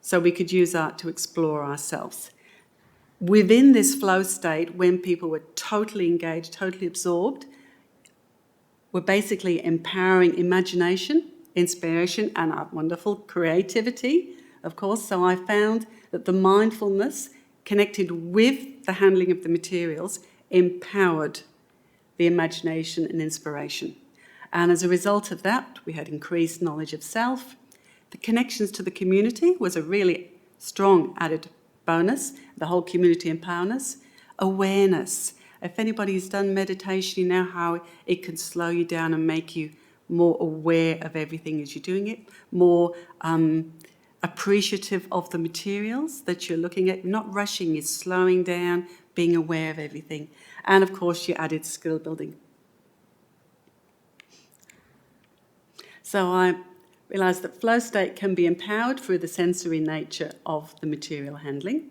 So we could use art to explore ourselves. Within this flow state, when people were totally engaged, totally absorbed, we're basically empowering imagination, inspiration, and our wonderful creativity, of course. So I found that the mindfulness connected with the handling of the materials empowered the imagination and inspiration. And as a result of that, we had increased knowledge of self. The connections to the community was a really strong added bonus, the whole community empowerment. Awareness. If anybody's done meditation, you know how it can slow you down and make you more aware of everything as you're doing it, more appreciative of the materials that you're looking at. You're not rushing, you're slowing down, being aware of everything. And of course, you added skill building. So I realised that flow state can be empowered through the sensory nature of the material handling.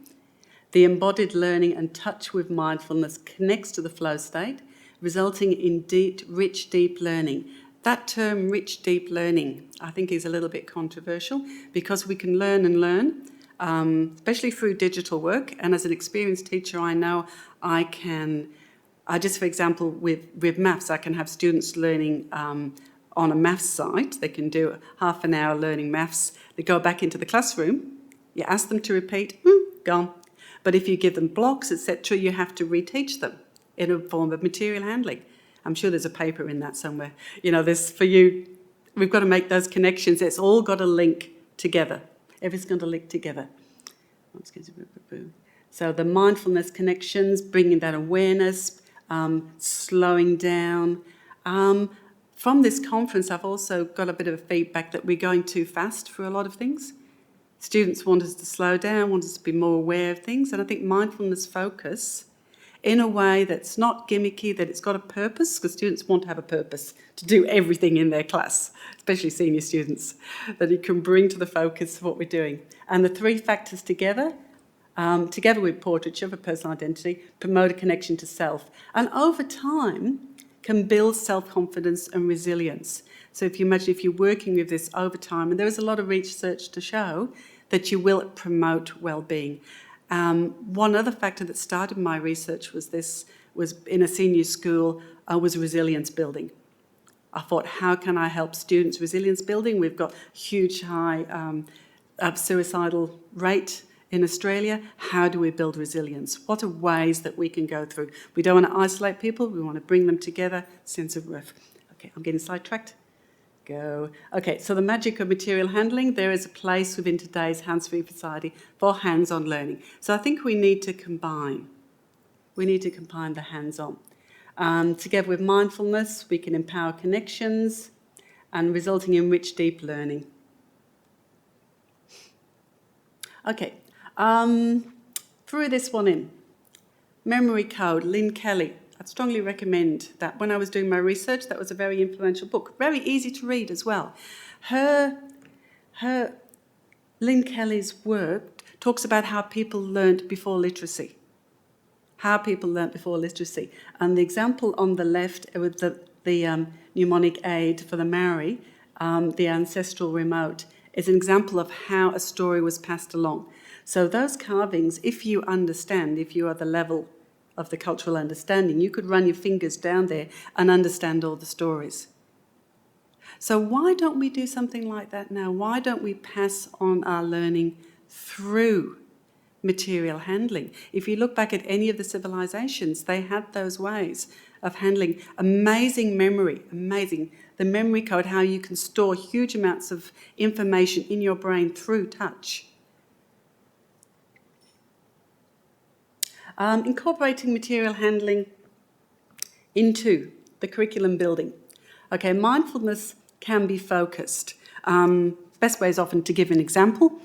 The embodied learning and touch with mindfulness connects to the flow state, resulting in rich, deep learning. That term, rich, deep learning, I think is a little bit controversial, because we can learn and learn, especially through digital work. And as an experienced teacher, I know I just for example, with maths, I can have students learning on a maths site. They can do half an hour learning maths. They go back into the classroom. You ask them to repeat, gone. But if you give them blocks, etc., you have to reteach them in a form of material handling. I'm sure there's a paper in that somewhere. You know, there's for you, we've got to make those connections. It's all got to link together. Everything's got to link together. So the mindfulness connections, bringing that awareness, slowing down. From this conference, I've also got a bit of feedback that we're going too fast for a lot of things. Students want us to slow down, want us to be more aware of things. And I think mindfulness focus in a way that's not gimmicky, that it's got a purpose, because students want to have a purpose to do everything in their class, especially senior students, that you can bring to the focus of what we're doing. And the three factors together with portraiture for personal identity, promote a connection to self. And over time, can build self-confidence and resilience. So if you imagine if you're working with this over time, and there is a lot of research to show that you will promote well-being. One other factor that started my research was in a senior school, was resilience building. I thought, how can I help students resilience building? We've got huge high suicidal rate in Australia. How do we build resilience? What are ways that we can go through? We don't want to isolate people, we want to bring them together, sense of worth. Okay, I'm getting sidetracked. Go. Okay, so the magic of material handling, there is a place within today's hands-free society for hands-on learning. So I think we need to combine the hands-on. Together with mindfulness, we can empower connections and resulting in rich, deep learning. Okay, threw this one in. Memory Code, Lynn Kelly. I'd strongly recommend that. When I was doing my research, that was a very influential book. Very easy to read as well. Lynn Kelly's work talks about how people learnt before literacy. How people learnt before literacy. And the example on the left with the mnemonic aid for the Maori, the ancestral remote, is an example of how a story was passed along. So those carvings, if you understand, if you are the level of the cultural understanding, you could run your fingers down there and understand all the stories. So why don't we do something like that now? Why don't we pass on our learning through material handling? If you look back at any of the civilizations, they had those ways of handling. Amazing memory, amazing. The memory code, how you can store huge amounts of information in your brain through touch. Incorporating material handling into the curriculum building. Okay, mindfulness can be focused. Best way is often to give an example.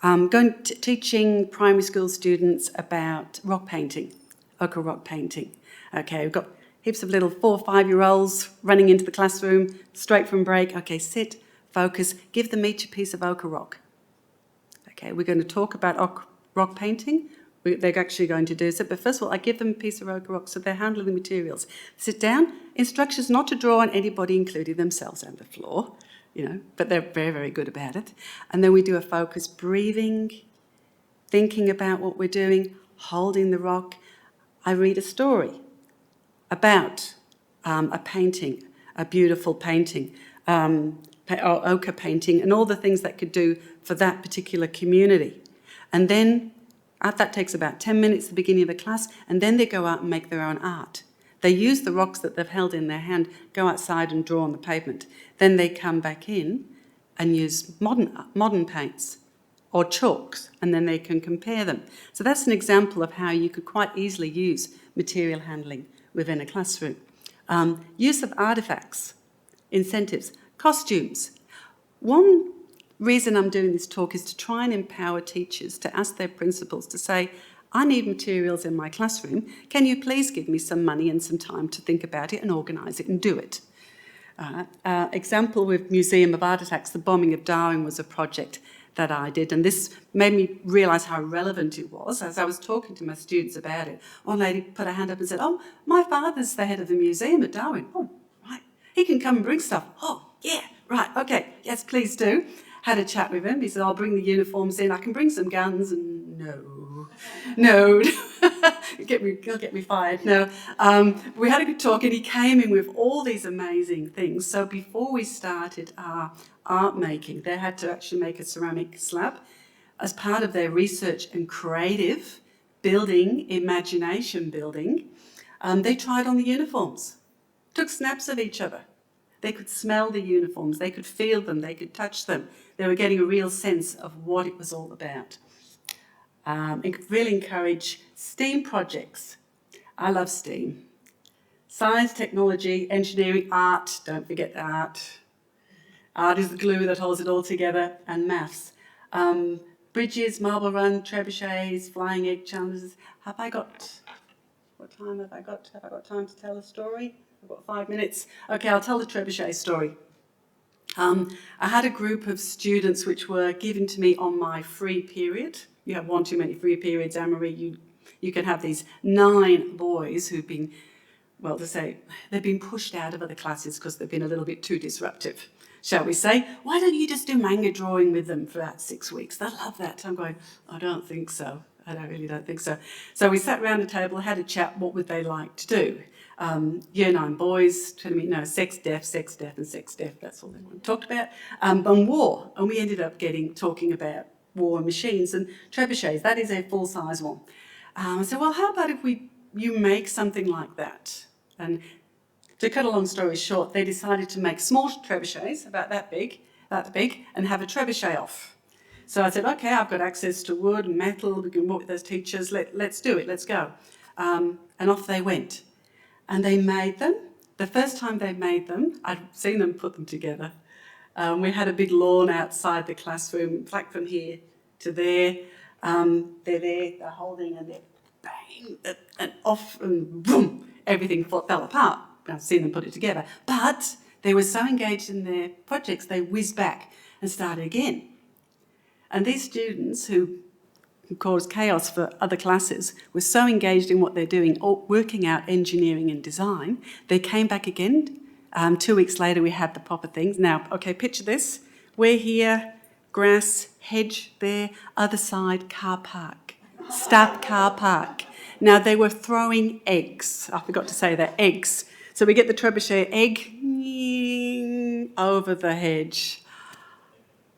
Teaching primary school students about rock painting, ochre rock painting. Okay, we've got heaps of little 4- or 5-year-olds running into the classroom, straight from break. Okay, sit, focus, give them each a piece of ochre rock. Okay, we're going to talk about rock painting. They're actually going to do so, but first of all, I give them a piece of ochre rock so they're handling the materials. Sit down, instructions not to draw on anybody, including themselves and the floor, but they're very, very good about it. And then we do a focus breathing, thinking about what we're doing, holding the rock. I read a story about a painting, a beautiful painting, or ochre painting, and all the things that could do for that particular community. And then that takes about 10 minutes at the beginning of the class, and then they go out and make their own art. They use the rocks that they've held in their hand, go outside and draw on the pavement. Then they come back in and use modern paints or chalks, and then they can compare them. So that's an example of how you could quite easily use material handling within a classroom. Use of artefacts, incentives, costumes. One reason I'm doing this talk is to try and empower teachers to ask their principals to say, I need materials in my classroom. Can you please give me some money and some time to think about it and organise it and do it? Example with Museum of Artefacts, the bombing of Darwin was a project that I did, and this made me realise how relevant it was. As I was talking to my students about it, one lady put her hand up and said, oh, my father's the head of the museum at Darwin. Oh, right, he can come and bring stuff. Oh, yeah, right, okay, yes, please do. Had a chat with him. He said, I'll bring the uniforms in. I can bring some guns. And no, he'll get me fired. No, we had a good talk, and he came in with all these amazing things. So before we started our art making, they had to actually make a ceramic slab as part of their research and creative building, imagination building. They tried on the uniforms, took snaps of each other. They could smell the uniforms, they could feel them, they could touch them. They were getting a real sense of what it was all about. Really encourage STEAM projects. I love STEAM. Science, technology, engineering, art, don't forget art. Art is the glue that holds it all together, and maths. Bridges, marble run, trebuchets, flying egg challenges. What time have I got? Have I got time to tell a story? I've got 5 minutes. Okay, I'll tell the trebuchet story. I had a group of students which were given to me on my free period. You have one too many free periods, Anne-Marie. You can have these 9 boys who've been, they've been pushed out of other classes because they've been a little bit too disruptive, shall we say. Why don't you just do manga drawing with them for about 6 weeks? They'll love that. I'm going, I don't think so. I really don't think so. So we sat around the table, had a chat, what would they like to do? Year 9 boys, sex, deaf, and sex, deaf, that's all they talked about. On war, and we ended up talking about war machines and trebuchets. That is a full-size one. I said, well, how about if you make something like that? And to cut a long story short, they decided to make small trebuchets, about that big, and have a trebuchet off. So I said, okay, I've got access to wood and metal, we can work with those teachers, let's do it, let's go. And off they went. And they made them. The first time they made them, I'd seen them put them together. We had a big lawn outside the classroom, like from here to there. They're there, they're holding, and they're bang, and off, and boom, everything fell apart. I've seen them put it together. But they were so engaged in their projects, they whizzed back and started again. And these students who caused chaos for other classes were so engaged in what they're doing, working out engineering and design, they came back again. 2 weeks later, we had the proper things. Now, okay, picture this. We're here, grass, hedge there, other side, car park, staff car park. Now, they were throwing eggs. I forgot to say that, eggs. So we get the trebuchet egg over the hedge.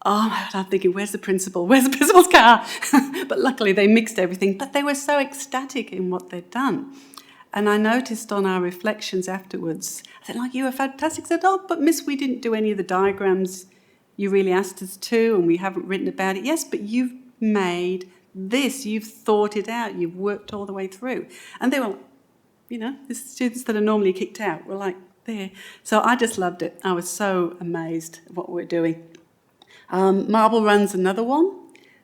Oh my God, I'm thinking, where's the principal? Where's the principal's car? But luckily they mixed everything. But they were so ecstatic in what they'd done. And I noticed on our reflections afterwards, I said, like, you were fantastic. I said, oh, but miss, we didn't do any of the diagrams you really asked us to, and we haven't written about it. Yes, but you've made this. You've thought it out. You've worked all the way through. And they were, the students that are normally kicked out were like there. So I just loved it. I was so amazed at what we're doing. Marble Run's another one.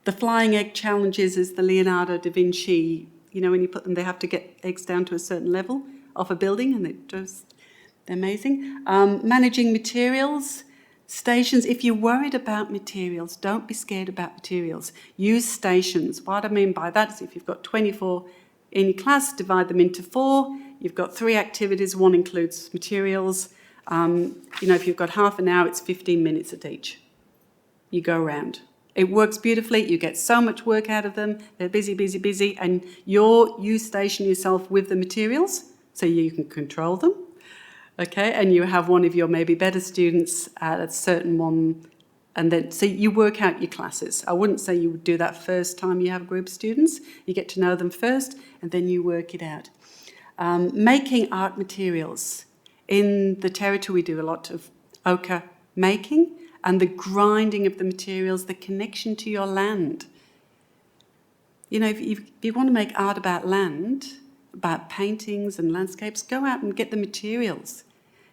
The flying egg challenges is the Leonardo da Vinci. When you put them, they have to get eggs down to a certain level off a building, and they're amazing. Managing materials, stations. If you're worried about materials, don't be scared about materials. Use stations. What I mean by that is if you've got 24 in your class, divide them into 4. You've got 3 activities. 1 includes materials. If you've got half an hour, it's 15 minutes at each. You go around. It works beautifully. You get so much work out of them. They're busy, busy, busy. And you station yourself with the materials so you can control them. Okay, and you have one of your maybe better students at a certain one. And then, so you work out your classes. I wouldn't say you would do that first time you have a group of students. You get to know them first, and then you work it out. Making art materials. In the territory, we do a lot of ochre making. And the grinding of the materials, the connection to your land. If you want to make art about land, about paintings and landscapes, go out and get the materials.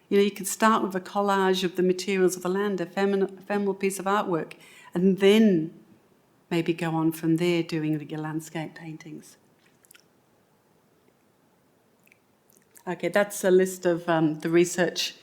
You can start with a collage of the materials of the land, a ephemeral piece of artwork, and then maybe go on from there doing your landscape paintings. Okay, that's a list of the research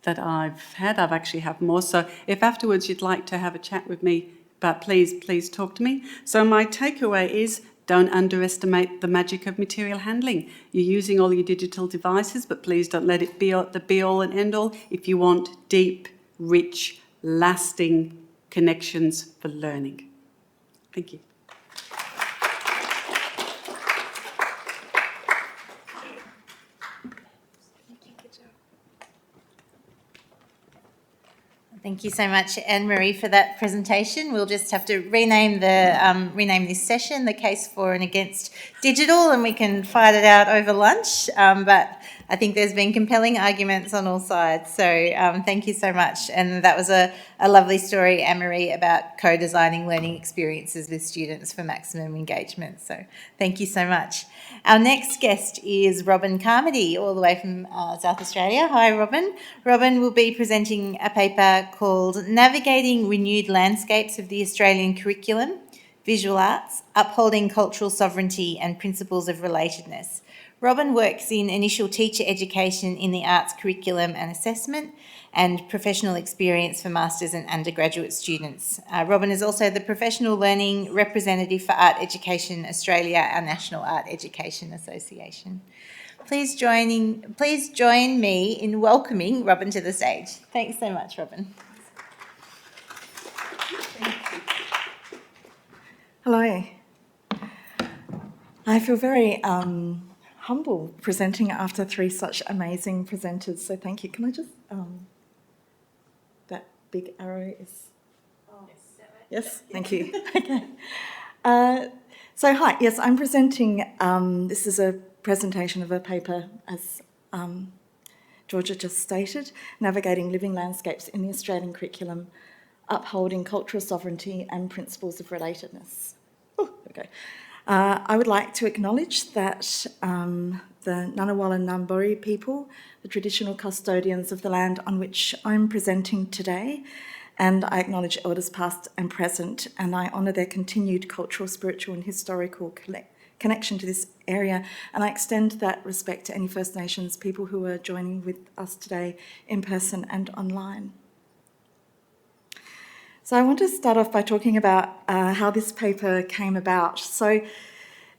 that I've had. I've actually have more. So if afterwards you'd like to have a chat with me, but please talk to me. So my takeaway is don't underestimate the magic of material handling. You're using all your digital devices, but please don't let it be the be-all and end-all if you want deep, rich, lasting connections for learning. Thank you. Thank you so much, Anne-Marie, for that presentation. We'll just have to rename this session, the case for and against digital, and we can fight it out over lunch. But I think there's been compelling arguments on all sides. So thank you so much. And that was a lovely story, Anne-Marie, about co-designing learning experiences with students for maximum engagement. So thank you so much. Our next guest is Robyn Carmody, all the way from South Australia. Hi, Robyn. Robyn will be presenting a paper called Navigating Renewed Landscapes of the Australian Curriculum, Visual Arts, Upholding Cultural Sovereignty and Principles of Relatedness. Robyn works in initial teacher education in the arts curriculum and assessment and professional experience for masters and undergraduate students. Robyn is also the Professional Learning Representative for Art Education Australia, our National Art Education Association. Please join me in welcoming Robyn to the stage. Thanks so much, Robyn. Hello. I feel very humble presenting after 3 such amazing presenters, so thank you. Can I just, that big arrow is, yes, thank you. Okay. So hi, yes, I'm presenting, this is a presentation of a paper, as Georgia just stated, Navigating Living Landscapes in the Australian Curriculum, Upholding Cultural Sovereignty and Principles of Relatedness. Oh, there we go. I would like to acknowledge that the Ngunnawal and Ngambori people, the traditional custodians of the land on which I'm presenting today, and I acknowledge elders past and present, and I honour their continued cultural, spiritual and historical connection to this area, and I extend that respect to any First Nations people who are joining with us today in person and online. So I want to start off by talking about how this paper came about. So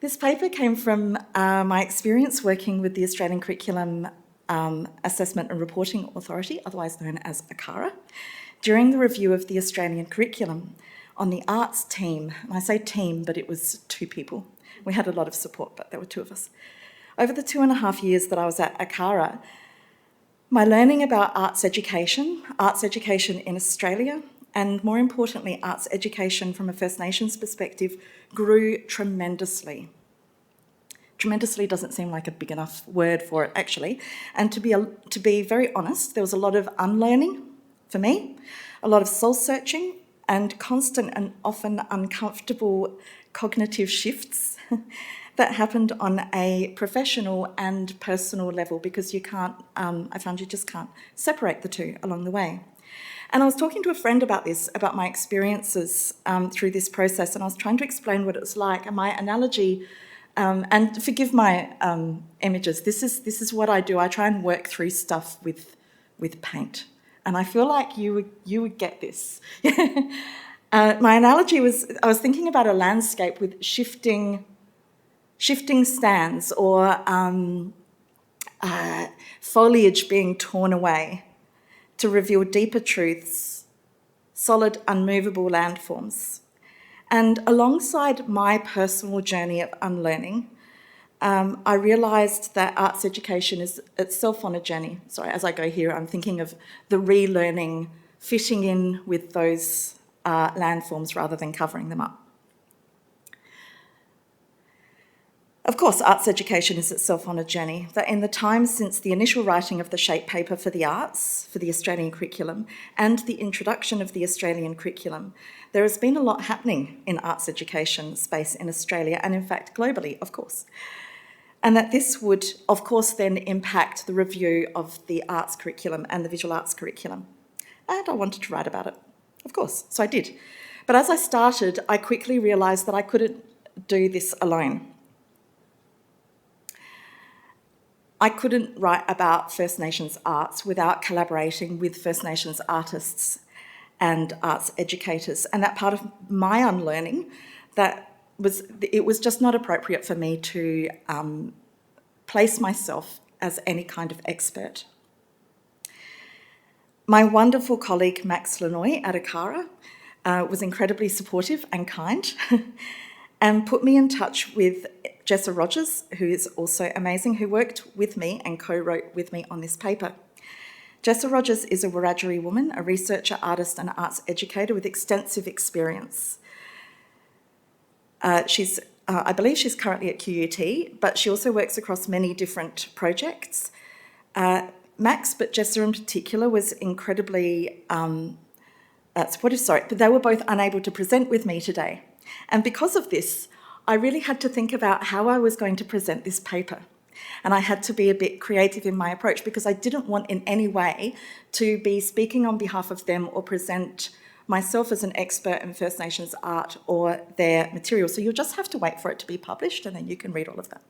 this paper came from my experience working with the Australian Curriculum Assessment and Reporting Authority, otherwise known as ACARA, during the review of the Australian curriculum on the arts team. And I say team, but it was 2 people. We had a lot of support, but there were 2 of us. Over the 2.5 years that I was at ACARA, my learning about arts education in Australia, and more importantly, arts education from a First Nations perspective, grew tremendously. Tremendously doesn't seem like a big enough word for it, actually. And to be very honest, there was a lot of unlearning for me, a lot of soul-searching, and constant and often uncomfortable cognitive shifts that happened on a professional and personal level, because you can't, I found you just can't separate the two along the way. And I was talking to a friend about this, about my experiences through this process, and I was trying to explain what it was like. And my analogy, and forgive my images, this is what I do. I try and work through stuff with paint. And I feel like you would get this. My analogy was, I was thinking about a landscape with shifting stands or foliage being torn away to reveal deeper truths, solid, unmovable landforms. And alongside my personal journey of unlearning, I realised that arts education is itself on a journey. Sorry, as I go here, I'm thinking of the relearning, fitting in with those landforms rather than covering them up. Of course, arts education is itself on a journey, that in the time since the initial writing of the shape paper for the arts, for the Australian curriculum, and the introduction of the Australian curriculum, there has been a lot happening in arts education space in Australia, and in fact globally, of course. And that this would, of course, then impact the review of the arts curriculum and the visual arts curriculum. And I wanted to write about it, of course, so I did. But as I started, I quickly realised that I couldn't do this alone. I couldn't write about First Nations arts without collaborating with First Nations artists and arts educators. And that part of my unlearning, it was just not appropriate for me to place myself as any kind of expert. My wonderful colleague Max Lanoy at ACARA was incredibly supportive and kind and put me in touch with Jessa Rogers, who is also amazing, who worked with me and co-wrote with me on this paper. Jessa Rogers is a Wiradjuri woman, a researcher, artist and arts educator with extensive experience. I believe she's currently at QUT, but she also works across many different projects. Max, but Jessa in particular, was incredibly supportive, but they were both unable to present with me today. And because of this, I really had to think about how I was going to present this paper. And I had to be a bit creative in my approach because I didn't want in any way to be speaking on behalf of them or present myself as an expert in First Nations art or their material. So you'll just have to wait for it to be published and then you can read all of that.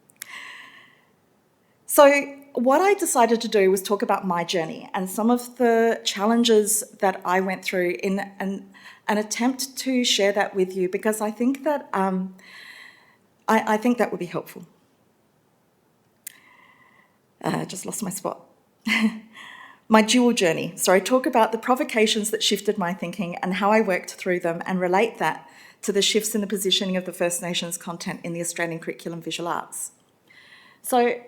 So what I decided to do was talk about my journey and some of the challenges that I went through in an attempt to share that with you, because I think that I think that would be helpful. Just lost my spot. My dual journey. So I talk about the provocations that shifted my thinking and how I worked through them and relate that to the shifts in the positioning of the First Nations content in the Australian curriculum visual arts. So,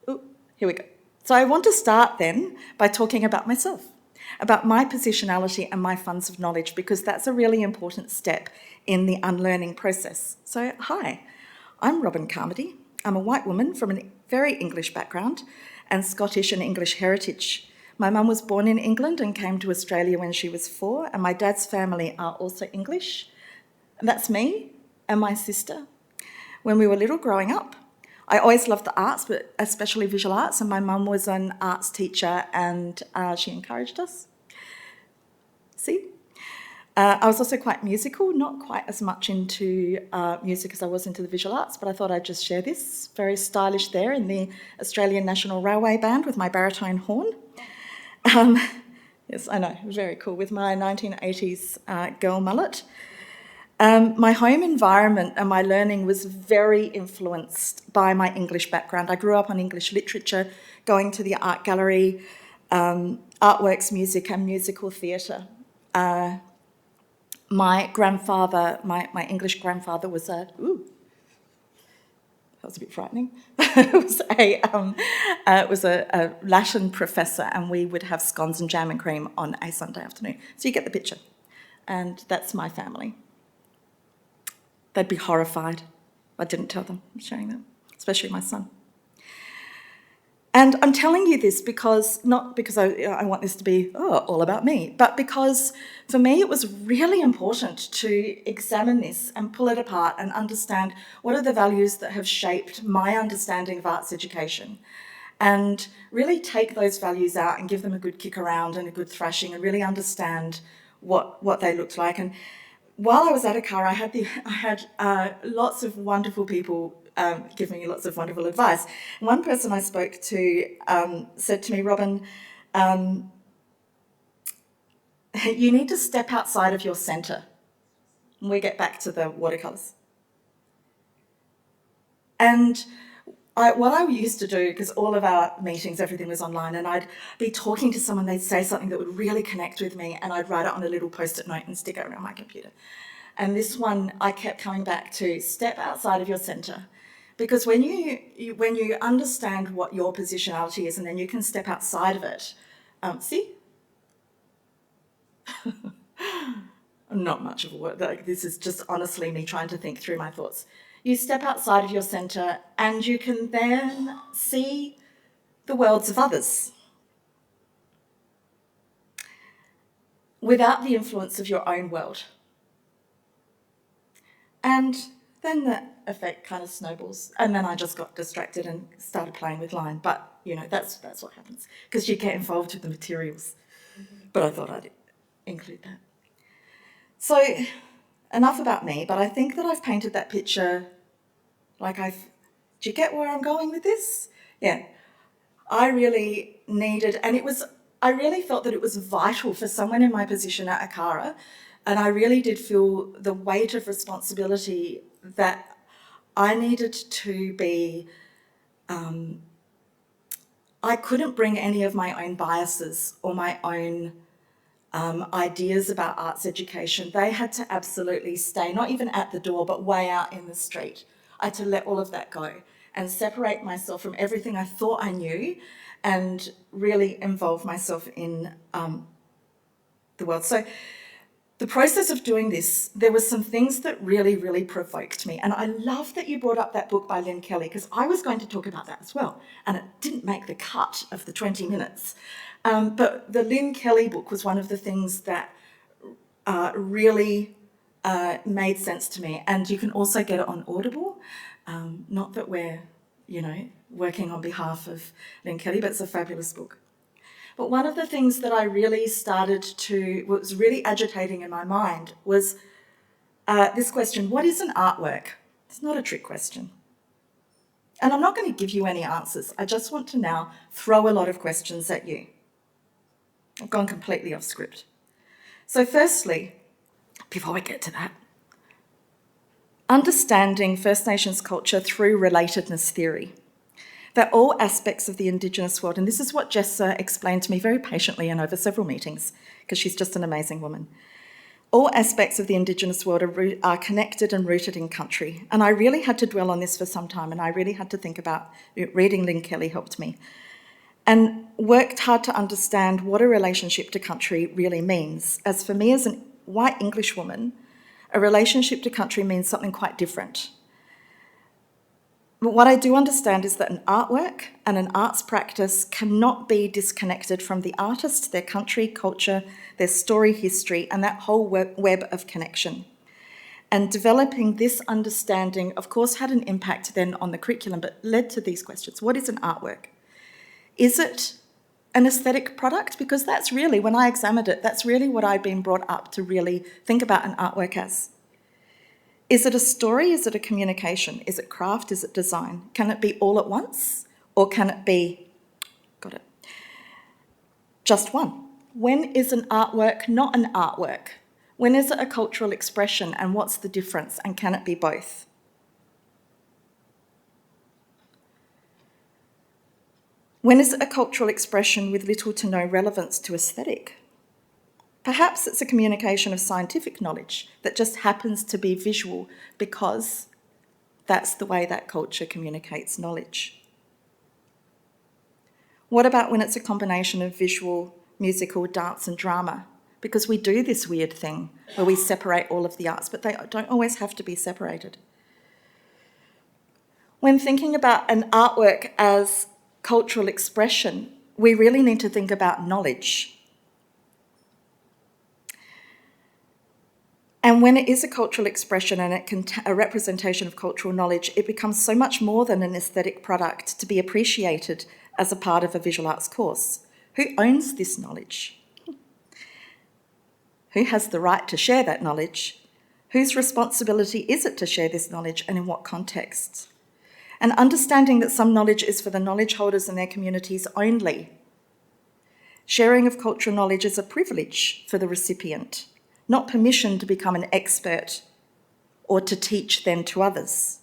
here we go. So I want to start then by talking about myself, about my positionality and my funds of knowledge, because that's a really important step in the unlearning process. So, hi, I'm Robyn Carmody. I'm a white woman from a very English background and Scottish and English heritage. My mum was born in England and came to Australia when she was 4, and my dad's family are also English. And that's me and my sister. when we were little growing up. I always loved the arts, but especially visual arts, and my mum was an arts teacher and she encouraged us. See? I was also quite musical, not quite as much into music as I was into the visual arts, but I thought I'd just share this. Very stylish there in the Australian National Railway Band with my baritone horn. Yes, I know, very cool, with my 1980s girl mullet. My home environment and my learning was very influenced by my English background. I grew up on English literature, going to the art gallery, artworks, music and musical theatre. My grandfather, my English grandfather was that was a bit frightening. was a Latin professor, and we would have scones and jam and cream on a Sunday afternoon. So you get the picture. And that's my family. They'd be horrified. I didn't tell them I'm sharing that, especially my son. And I'm telling you this because, not because I want this to be all about me, but because for me it was really important to examine this and pull it apart and understand what are the values that have shaped my understanding of arts education, and really take those values out and give them a good kick around and a good thrashing and really understand what they looked like. And while I was at ACARA, I had lots of wonderful people giving me lots of wonderful advice. One person I spoke to said to me, Robyn, you need to step outside of your centre. And we get back to the watercolours. And what I used to do, because all of our meetings, everything was online, and I'd be talking to someone, they'd say something that would really connect with me, and I'd write it on a little post-it note and stick it around my computer. And this one, I kept coming back to, step outside of your centre. Because when you understand what your positionality is, and then you can step outside of it, see? I'm not much of a word, like, this is just honestly me trying to think through my thoughts. You step outside of your centre and you can then see the worlds of others without the influence of your own world. And then the effect kind of snowballs. And then I just got distracted and started playing with line. But, you know, that's what happens, because you get involved with the materials. But I thought I'd include that. So enough about me, but I think that I've painted that picture do you get where I'm going with this? Yeah. I really needed, and I really felt that it was vital for someone in my position at ACARA, and I really did feel the weight of responsibility that I needed to be, I couldn't bring any of my own biases or my own ideas about arts education. They had to absolutely stay, not even at the door, but way out in the street. I had to let all of that go and separate myself from everything I thought I knew and really involve myself in the world. So the process of doing this, there were some things that really, really provoked me. And I love that you brought up that book by Lynn Kelly, because I was going to talk about that as well. And it didn't make the cut of the 20 minutes. But the Lynn Kelly book was one of the things that really made sense to me. And you can also get it on Audible. Not that we're, working on behalf of Lynn Kelly, but it's a fabulous book. But one of the things that I really what was really agitating in my mind was this question: what is an artwork? It's not a trick question. And I'm not going to give you any answers. I just want to now throw a lot of questions at you. I've gone completely off script. So firstly, before we get to that, understanding First Nations culture through relatedness theory, that all aspects of the Indigenous world, and this is what Jessa explained to me very patiently and over several meetings, because she's just an amazing woman. All aspects of the Indigenous world are connected and rooted in country. And I really had to dwell on this for some time, and I really had to think about it. Reading Lynn Kelly helped me. And worked hard to understand what a relationship to country really means. As for me, as a white English woman, a relationship to country means something quite different. But what I do understand is that an artwork and an arts practice cannot be disconnected from the artist, their country, culture, their story, history, and that whole web of connection. And developing this understanding, of course, had an impact then on the curriculum, but led to these questions. What is an artwork? Is it an aesthetic product? Because that's really, when I examined it, that's really what I've been brought up to really think about an artwork as. Is it a story? Is it a communication? Is it craft? Is it design? Can it be all at once? Or can it be, got it, just one? When is an artwork not an artwork? When is it a cultural expression, and what's the difference, and can it be both? When is it a cultural expression with little to no relevance to aesthetic? Perhaps it's a communication of scientific knowledge that just happens to be visual because that's the way that culture communicates knowledge. What about when it's a combination of visual, musical, dance and drama? Because we do this weird thing where we separate all of the arts, but they don't always have to be separated. When thinking about an artwork as cultural expression, we really need to think about knowledge. And when it is a cultural expression and a representation of cultural knowledge, it becomes so much more than an aesthetic product to be appreciated as a part of a visual arts course. Who owns this knowledge? Who has the right to share that knowledge? Whose responsibility is it to share this knowledge, and in what contexts? And understanding that some knowledge is for the knowledge holders and their communities only. Sharing of cultural knowledge is a privilege for the recipient, not permission to become an expert or to teach then to others.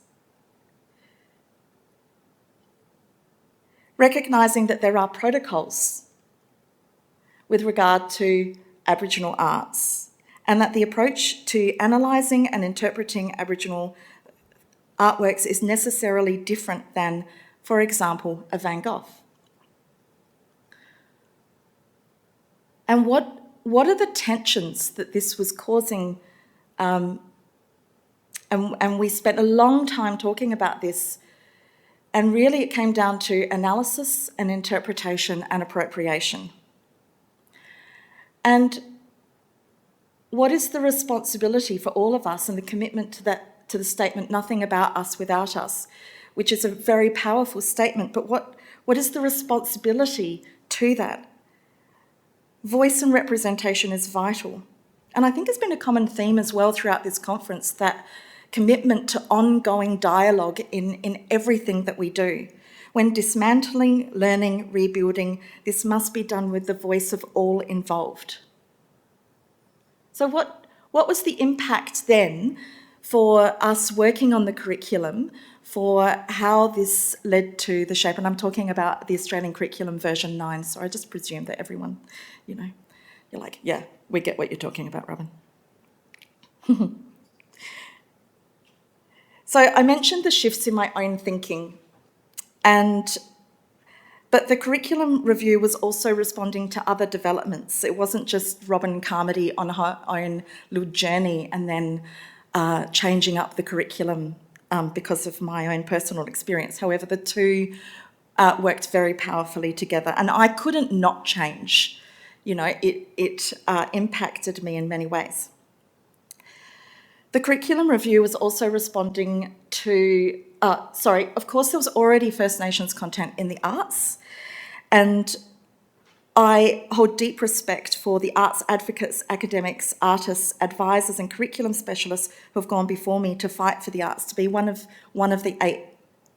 Recognising that there are protocols with regard to Aboriginal arts, and that the approach to analysing and interpreting Aboriginal artworks is necessarily different than, for example, a Van Gogh. And what are the tensions that this was causing? And we spent a long time talking about this, and really it came down to analysis and interpretation and appropriation. And what is the responsibility for all of us, and the commitment to the statement, nothing about us without us, which is a very powerful statement, but what is the responsibility to that? Voice and representation is vital. And I think it's been a common theme as well throughout this conference, that commitment to ongoing dialogue in everything that we do. When dismantling, learning, rebuilding, this must be done with the voice of all involved. So what was the impact then for us working on the curriculum, for how this led to the shape? And I'm talking about the Australian Curriculum version 9, so I just presume that everyone, you're like, yeah, we get what you're talking about, Robyn. So I mentioned the shifts in my own thinking, but the curriculum review was also responding to other developments. It wasn't just Robyn Carmody on her own little journey and then changing up the curriculum because of my own personal experience. However, the two worked very powerfully together, and I couldn't not change. It impacted me in many ways. The curriculum review was also responding to, of course there was already First Nations content in the arts, and I hold deep respect for the arts advocates, academics, artists, advisors and curriculum specialists who have gone before me to fight for the arts to be one of the 8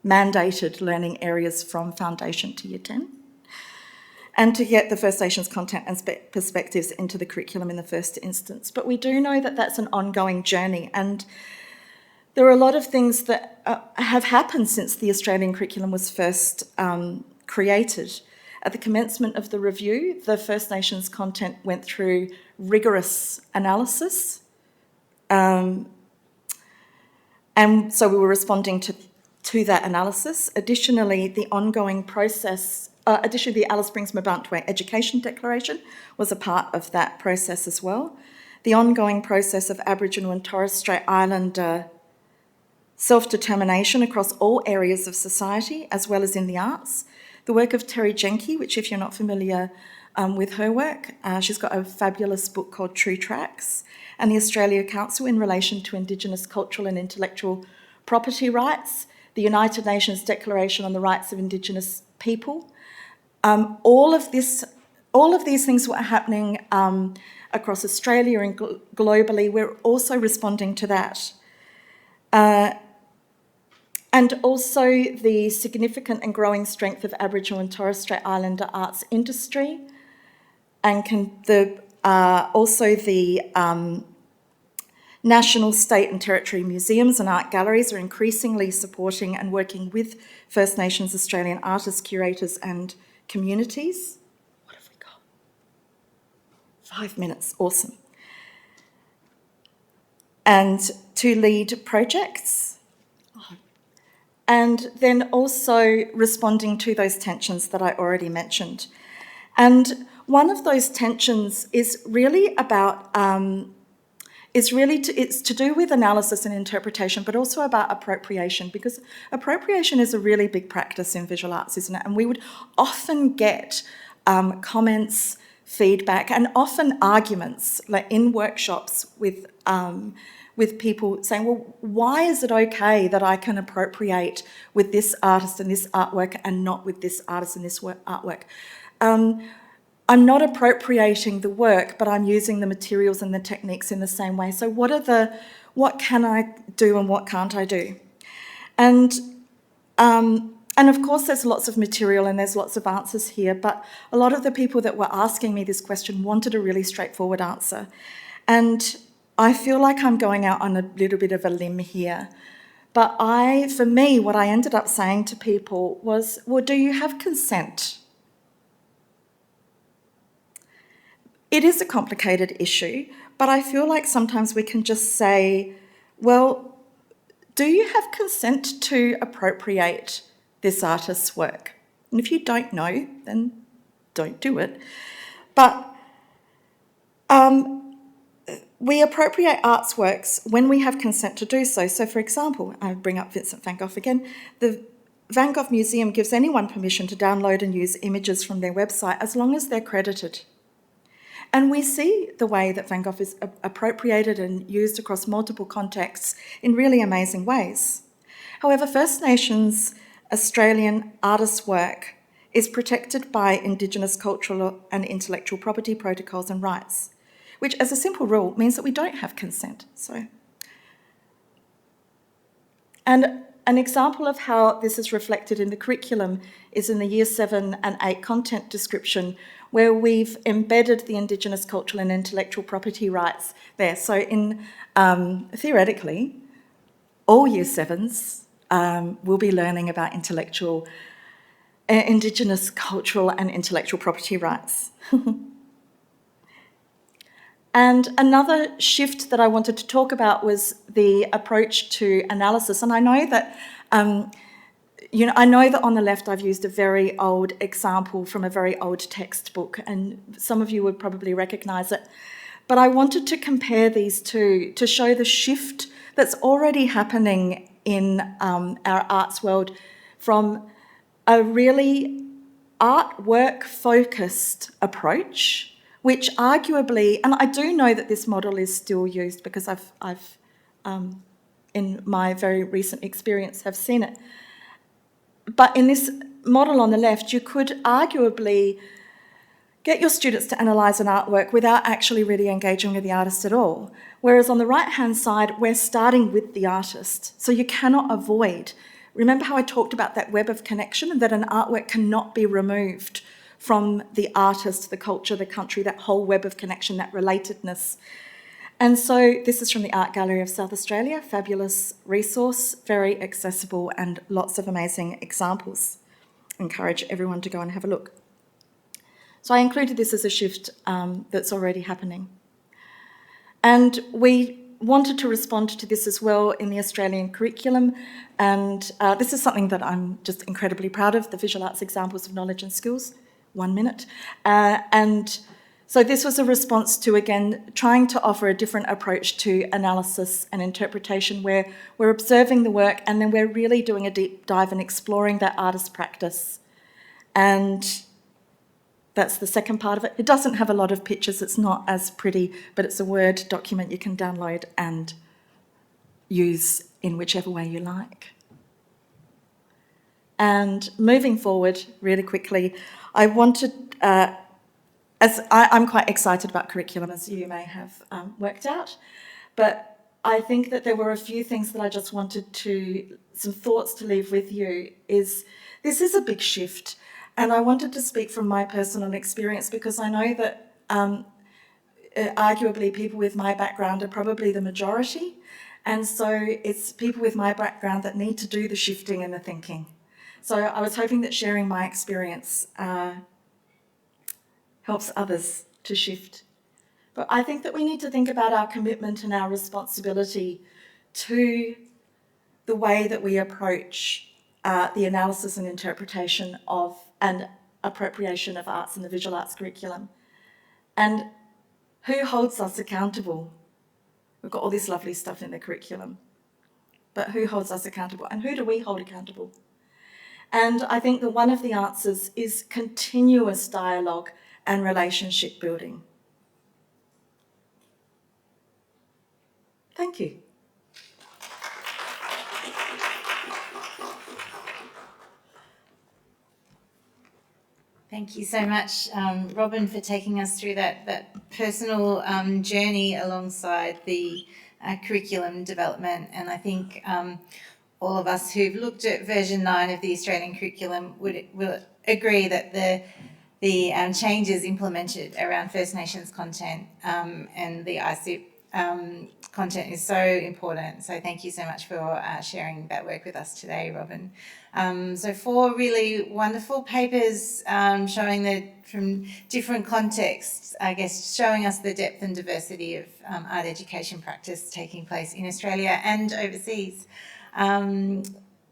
mandated learning areas from foundation to year 10, and to get the First Nations content and perspectives into the curriculum in the first instance. But we do know that that's an ongoing journey, and there are a lot of things that have happened since the Australian curriculum was first created. At the commencement of the review, the First Nations content went through rigorous analysis, and so we were responding to that analysis. Additionally, the ongoing process, the Alice Springs Mabantwe Education Declaration was a part of that process as well. The ongoing process of Aboriginal and Torres Strait Islander self-determination across all areas of society, as well as in the arts. The work of Terry Jenke, which, if you're not familiar, with her work. She's got a fabulous book called True Tracks, and the Australia Council in relation to Indigenous cultural and intellectual property rights, the United Nations Declaration on the Rights of Indigenous People. All of these things were happening across Australia and globally. We're also responding to that. And also the significant and growing strength of Aboriginal and Torres Strait Islander arts industry, and also the national, state and territory museums and art galleries are increasingly supporting and working with First Nations Australian artists, curators and communities. What have we got? 5 minutes, awesome. And to lead projects. And then also responding to those tensions that I already mentioned. And one of those tensions is really about, it's to do with analysis and interpretation, but also about appropriation, because appropriation is a really big practice in visual arts, isn't it? And we would often get comments, feedback, and often arguments, like in workshops with people saying, well, why is it okay that I can appropriate with this artist and this artwork and not with this artist and this artwork? I'm not appropriating the work, but I'm using the materials and the techniques in the same way. So what can I do and what can't I do? And of course there's lots of material and there's lots of answers here, but a lot of the people that were asking me this question wanted a really straightforward answer. And I feel like I'm going out on a little bit of a limb here. But for me, what I ended up saying to people was, well, do you have consent? It is a complicated issue, but I feel like sometimes we can just say, well, do you have consent to appropriate this artist's work? And if you don't know, then don't do it. But we appropriate art's works when we have consent to do so. So, for example, I bring up Vincent van Gogh again. The Van Gogh Museum gives anyone permission to download and use images from their website as long as they're credited. And we see the way that Van Gogh is appropriated and used across multiple contexts in really amazing ways. However, First Nations Australian artists' work is protected by Indigenous cultural and intellectual property protocols and rights, which as a simple rule means that we don't have consent. And an example of how this is reflected in the curriculum is in the Year 7 and 8 content description, where we've embedded the Indigenous cultural and intellectual property rights there. So theoretically, all Year 7s will be learning about Indigenous cultural and intellectual property rights. And another shift that I wanted to talk about was the approach to analysis. And I know that, on the left I've used a very old example from a very old textbook, and some of you would probably recognise it. But I wanted to compare these two to show the shift that's already happening in our arts world from a really artwork-focused approach, which arguably, and I do know that this model is still used because I've in my very recent experience have seen it. But in this model on the left, you could arguably get your students to analyse an artwork without actually really engaging with the artist at all. Whereas on the right-hand side, we're starting with the artist. So you cannot avoid. Remember how I talked about that web of connection and that an artwork cannot be removed from the artist, the culture, the country, that whole web of connection, that relatedness. And so this is from the Art Gallery of South Australia, fabulous resource, very accessible and lots of amazing examples. Encourage everyone to go and have a look. So I included this as a shift that's already happening. And we wanted to respond to this as well in the Australian curriculum, and this is something that I'm just incredibly proud of, the Visual Arts Examples of Knowledge and Skills, 1 minute. And so this was a response to, again, trying to offer a different approach to analysis and interpretation, where we're observing the work and then we're really doing a deep dive and exploring that artist practice. And That's the second part of it. It doesn't have a lot of pictures, it's not as pretty, but it's a Word document you can download and use in whichever way you like. And moving forward really quickly, I wanted, I'm quite excited about curriculum, as you may have worked out, but I think that there were a few things that I just wanted to, some thoughts to leave with you, is this is a big shift. And I wanted to speak from my personal experience because I know that arguably people with my background are probably the majority. And so it's people with my background that need to do the shifting and the thinking. So I was hoping that sharing my experience helps others to shift. But I think that we need to think about our commitment and our responsibility to the way that we approach the analysis and interpretation of and appropriation of arts and the visual arts curriculum. And who holds us accountable? We've got all this lovely stuff in the curriculum, but who holds us accountable? And who do we hold accountable? And I think that one of the answers is continuous dialogue and relationship building. Thank you. Thank you so much, Robyn, for taking us through that personal journey alongside the curriculum development. And I think all of us who've looked at version 9 of the Australian curriculum will agree that the changes implemented around First Nations content and the ICIP content is so important. So thank you so much for sharing that work with us today, Robyn. So 4 really wonderful papers showing from different contexts, I guess, showing us the depth and diversity of art education practice taking place in Australia and overseas.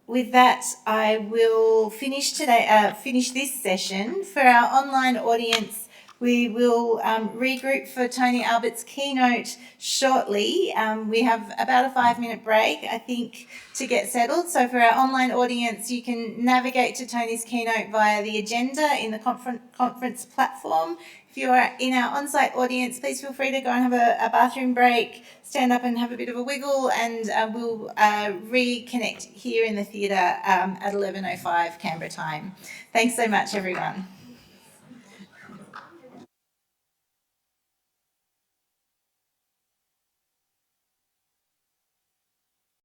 With that, I will finish this session. For our online audience, we will regroup for Tony Albert's keynote shortly. We have about a 5-minute break, I think, to get settled. So for our online audience, you can navigate to Tony's keynote via the agenda in the conference platform. If you are in our on-site audience, please feel free to go and have a bathroom break, stand up and have a bit of a wiggle, and we'll reconnect here in the theatre at 11:05 Canberra time. Thanks so much, everyone.